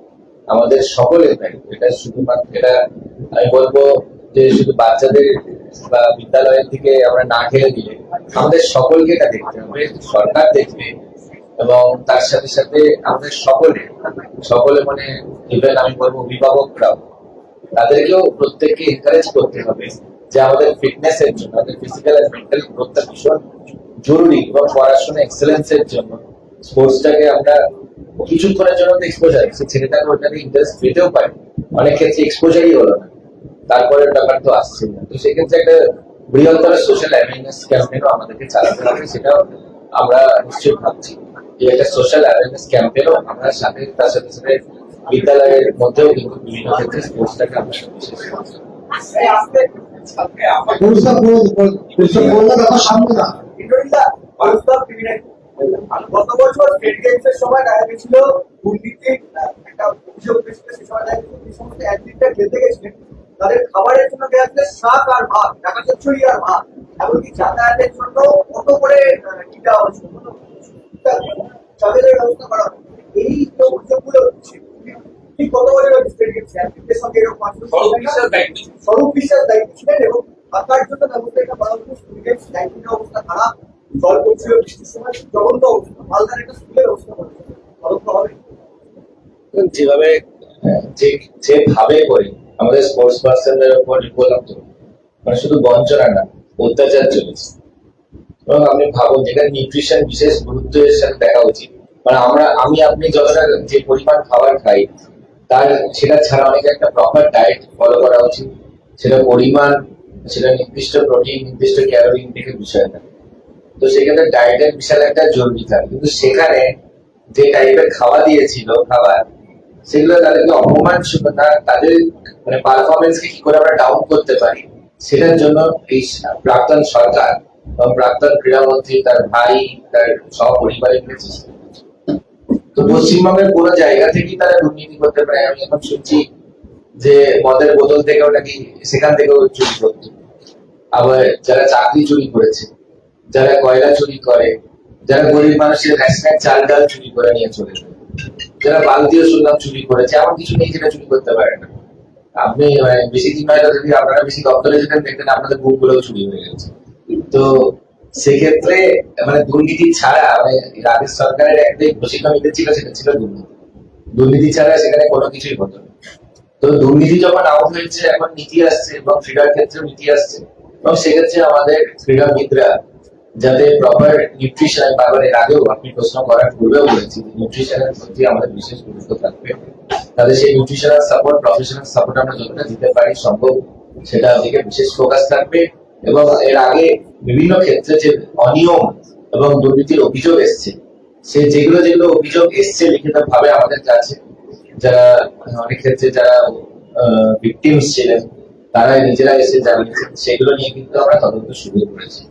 আমাদের সকলের দায়িত্ব এটা, শুধুমাত্র এটা আমি বলবো যে শুধু বাচ্চাদের বা বিদ্যালয়ের দিকে আমরা না খেলে দিলে আমাদের সকলকে এটা দেখতে হবে, সরকার দেখবে এবং তার সাথে সাথে আমাদের সকলে মানে ইভেন আমি বলবো অভিভাবকরাও, তাদেরকেও প্রত্যেককে এনকারেজ করতে হবে যে আমাদের ফিটনেস এর জন্য, আমাদের ফিজিক্যাল আর মেন্টাল গ্রোথটা ভীষণ জরুরি এবং পড়াশোনা এক্সেলেন্স এর জন্য স্পোর্টসটাকে আমরা কিছুক্ষণের জন্য এক্সপোজার, সে ছেলেটাকে ওটাকে ইন্টারেস্ট পেতেও পারে, অনেক ক্ষেত্রে এক্সপোজারই হলো না, তারপরে ব্যাপার তো আসছে না। তো সেক্ষেত্রে একটা বৃহত্তর সোশ্যাল অ্যাওয়ারনেস ক্যাম্পেইনও আমাদেরকে চালাতে হবে, সেটাও আমরা নিশ্চয়ই ভাবছি যে একটা সোশ্যাল অ্যাওয়ারনেস ক্যাম্পেইনও আমরা সাথে তার সাথে সাথে বিদ্যালয়ের মধ্যেও কিন্তু বিভিন্ন ক্ষেত্রে স্পোর্টসটাকে আমরা বিশেষ সামনে না গত বছর স্টেট গেমস এর সময় দেখা গেছিল দুর্নীতির একটা অভিযোগ এসেছিল। সে সময় দেখা গেছিল যে সমস্ত অ্যাথলিটরা খেলতে গেছিলেন তাদের খাবারের জন্য দেওয়া ছিল শাক আর ভাত, টাকা চচ্চড়ি আর ভাত, এমনকি যাতায়াতের জন্য কত করে কি দেওয়া হয়েছিল, চাঁদের ব্যবস্থা করা হয়। এই যে অভিযোগগুলো হচ্ছে ঠিক কত বছর স্টেট গেমস অ্যাথলিটদের সঙ্গে এরকম স্বরূপ বিশ্বাস দায়িত্ব ছিলেন এবং থাকার জন্য ব্যবস্থা এটা করা হতো। স্টেট গেমস লাইব্রেরির অবস্থা খারাপ, জল পড়ছিল বৃষ্টির সময়, জঘন্য অবস্থা, মালদার একটা স্কুলের অবস্থা হবে যেভাবে যেভাবে করে আমাদের স্পোর্টস পার্সনদের উপর বললাম তো মানে শুধু বঞ্চনা না, অত্যাচার চলেছে। এবং আপনি ভাবুন যেখানে নিউট্রিশন বিশেষ গুরুত্বের সাথে দেখা উচিত, মানে আমি আপনি যতটা যে পরিমাণ খাবার খাই তার সেটা ছাড়া অনেক একটা প্রপার ডায়েট ফলো করা উচিত। সেটা পরিমাণ, সেটা নির্দিষ্ট প্রোটিন, নির্দিষ্ট ক্যালোরি ইনটেকের বিষয় না। তো সেক্ষেত্রে ডায়েটের বিশাল একটা জরুরি থাকে, কিন্তু সেখানে যে টাইপের খাওয়া দিয়েছিল খাবার, সেগুলো তাদেরকে অপমান শুধু না, তাদের মানে পারফরমেন্সকে কি করে আমরা ডাউন করতে পারি সেটার জন্য এই প্রাক্তন সরকার এবং প্রাক্তন ক্রীড়ামন্ত্রী তার ভাই তার সহপরিবারের মিলে চেষ্টা করছে। তো পশ্চিমবঙ্গের কোনো জায়গা থেকেই তারা দুর্নীতি করতে পারে। আমি এখন শুনছি যে মদের বোতল থেকেও নাকি সেখান থেকেও চুরি করতো, আবার যারা চাকরি চুরি করেছে, যারা কয়লা চুরি করে, যারা গরিব মানুষের রেশনের চাল ডাল চুরি করে নিয়ে চলে যায়, যারা বালতিও শুনলাম চুরি করেছে, এমন কিছু নেই যেটা চুরি করতে পারে না। আপনি বেশি দিন হয়তো যদি আপনারা বেশি দপ্তরে যেতেন দেখতেন আপনাদের বুকগুলোও চুরি হয়ে গেছে। তো সেক্ষেত্রে মানে দুর্নীতি ছাড়া মানে রাজ্য সরকারের একটাই প্রশিক্ষণ নিতে ছিল, সেটা ছিল দুর্নীতি ছাড়া সেখানে কোনো কিছুই হতো না। তো দুর্নীতি যখন আউট হয়েছে, এখন নীতি আসছে এবং ক্রীড়ার ক্ষেত্রে নীতি আসছে, এবং সেক্ষেত্রে আমাদের ক্রীড়াবিদরা যাতে প্রপার নিউট্রিশন, আমি বারবার এর আগেও আপনি প্রশ্ন করার পূর্বেও বলেছি নিউট্রিশনের প্রতি আমাদের বিশেষ গুরুত্ব থাকবে। তাদের সেই নিউট্রিশনাল সাপোর্ট, প্রফেশনাল সাপোর্ট আমরা যতটা দিতে পারি সম্ভব সেটা দিকে বিশেষ ফোকাস থাকবে। এবং এর আগে বিভিন্ন ক্ষেত্রে যে অনিয়ম এবং দুর্নীতির অভিযোগ এসছে, যেগুলো অভিযোগ এসছে লিখিত ভাবে আমাদের কাছে, যারা অনেক ক্ষেত্রে যারা ভিকটিমস ছিলেন তারা নিজেরা এসে জানিয়েছেন, সেগুলো নিয়ে কিন্তু আমরা তদন্ত শুরু করেছি।